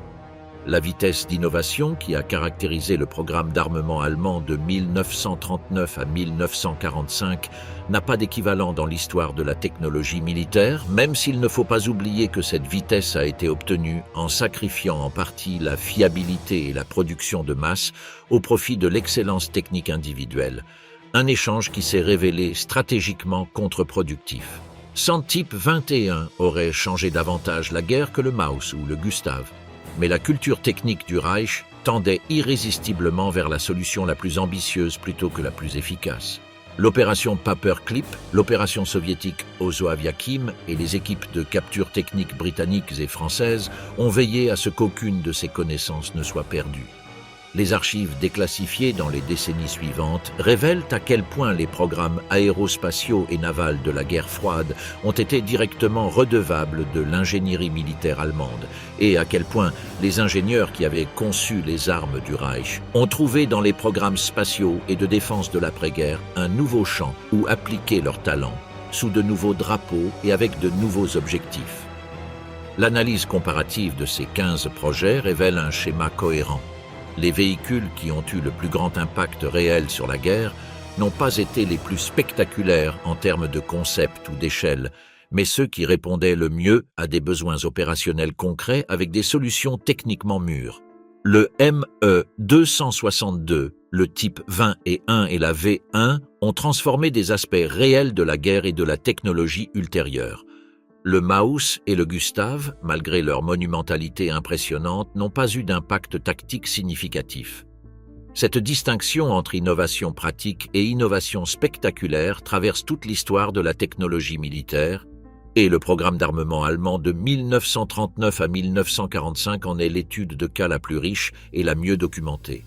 La vitesse d'innovation qui a caractérisé le programme d'armement allemand de 1939 à 1945 n'a pas d'équivalent dans l'histoire de la technologie militaire, même s'il ne faut pas oublier que cette vitesse a été obtenue en sacrifiant en partie la fiabilité et la production de masse au profit de l'excellence technique individuelle, un échange qui s'est révélé stratégiquement contre-productif. Sandtyp 21 aurait changé davantage la guerre que le Maus ou le Gustav. Mais la culture technique du Reich tendait irrésistiblement vers la solution la plus ambitieuse plutôt que la plus efficace. L'opération Paperclip, l'opération soviétique Ozoav Yakim et les équipes de capture technique britanniques et françaises ont veillé à ce qu'aucune de ces connaissances ne soit perdue. Les archives déclassifiées dans les décennies suivantes révèlent à quel point les programmes aérospatiaux et navals de la guerre froide ont été directement redevables de l'ingénierie militaire allemande et à quel point les ingénieurs qui avaient conçu les armes du Reich ont trouvé dans les programmes spatiaux et de défense de l'après-guerre un nouveau champ où appliquer leurs talents, sous de nouveaux drapeaux et avec de nouveaux objectifs. L'analyse comparative de ces 15 projets révèle un schéma cohérent. Les véhicules qui ont eu le plus grand impact réel sur la guerre n'ont pas été les plus spectaculaires en termes de concept ou d'échelle, mais ceux qui répondaient le mieux à des besoins opérationnels concrets avec des solutions techniquement mûres. Le ME-262, le type 21 et la V1 ont transformé des aspects réels de la guerre et de la technologie ultérieure. Le Maus et le Gustav, malgré leur monumentalité impressionnante, n'ont pas eu d'impact tactique significatif. Cette distinction entre innovation pratique et innovation spectaculaire traverse toute l'histoire de la technologie militaire, et le programme d'armement allemand de 1939 à 1945 en est l'étude de cas la plus riche et la mieux documentée.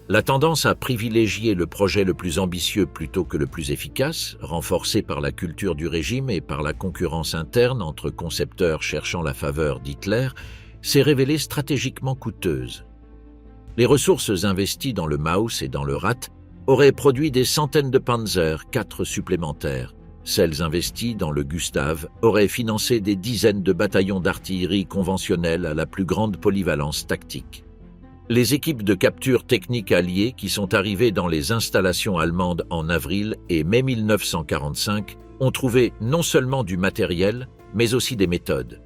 La tendance à privilégier le projet le plus ambitieux plutôt que le plus efficace, renforcée par la culture du régime et par la concurrence interne entre concepteurs cherchant la faveur d'Hitler, s'est révélée stratégiquement coûteuse. Les ressources investies dans le Maus et dans le Rat auraient produit des centaines de Panzer, 4 supplémentaires. Celles investies dans le Gustav auraient financé des dizaines de bataillons d'artillerie conventionnels à la plus grande polyvalence tactique. Les équipes de capture technique alliées qui sont arrivées dans les installations allemandes en avril et mai 1945 ont trouvé non seulement du matériel, mais aussi des méthodes.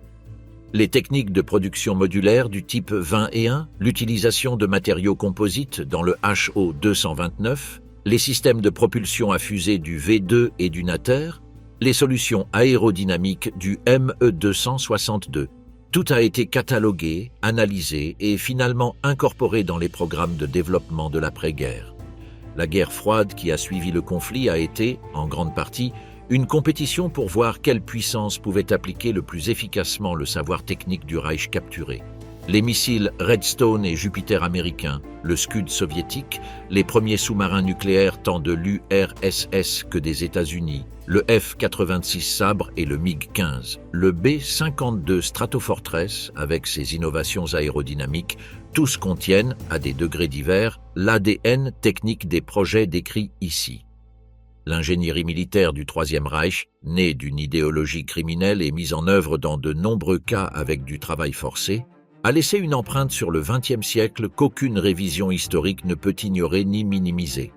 Les techniques de production modulaire du type 21, l'utilisation de matériaux composites dans le HO-229, les systèmes de propulsion à fusée du V2 et du Natter, les solutions aérodynamiques du ME-262. Tout a été catalogué, analysé et finalement incorporé dans les programmes de développement de l'après-guerre. La guerre froide qui a suivi le conflit a été, en grande partie, une compétition pour voir quelle puissance pouvait appliquer le plus efficacement le savoir technique du Reich capturé. Les missiles Redstone et Jupiter américains, le Scud soviétique, les premiers sous-marins nucléaires tant de l'URSS que des États-Unis, le F-86 Sabre et le MiG-15, le B-52 Stratofortress avec ses innovations aérodynamiques, tous contiennent, à des degrés divers, l'ADN technique des projets décrits ici. L'ingénierie militaire du Troisième Reich, née d'une idéologie criminelle et mise en œuvre dans de nombreux cas avec du travail forcé, a laissé une empreinte sur le XXe siècle qu'aucune révision historique ne peut ignorer ni minimiser.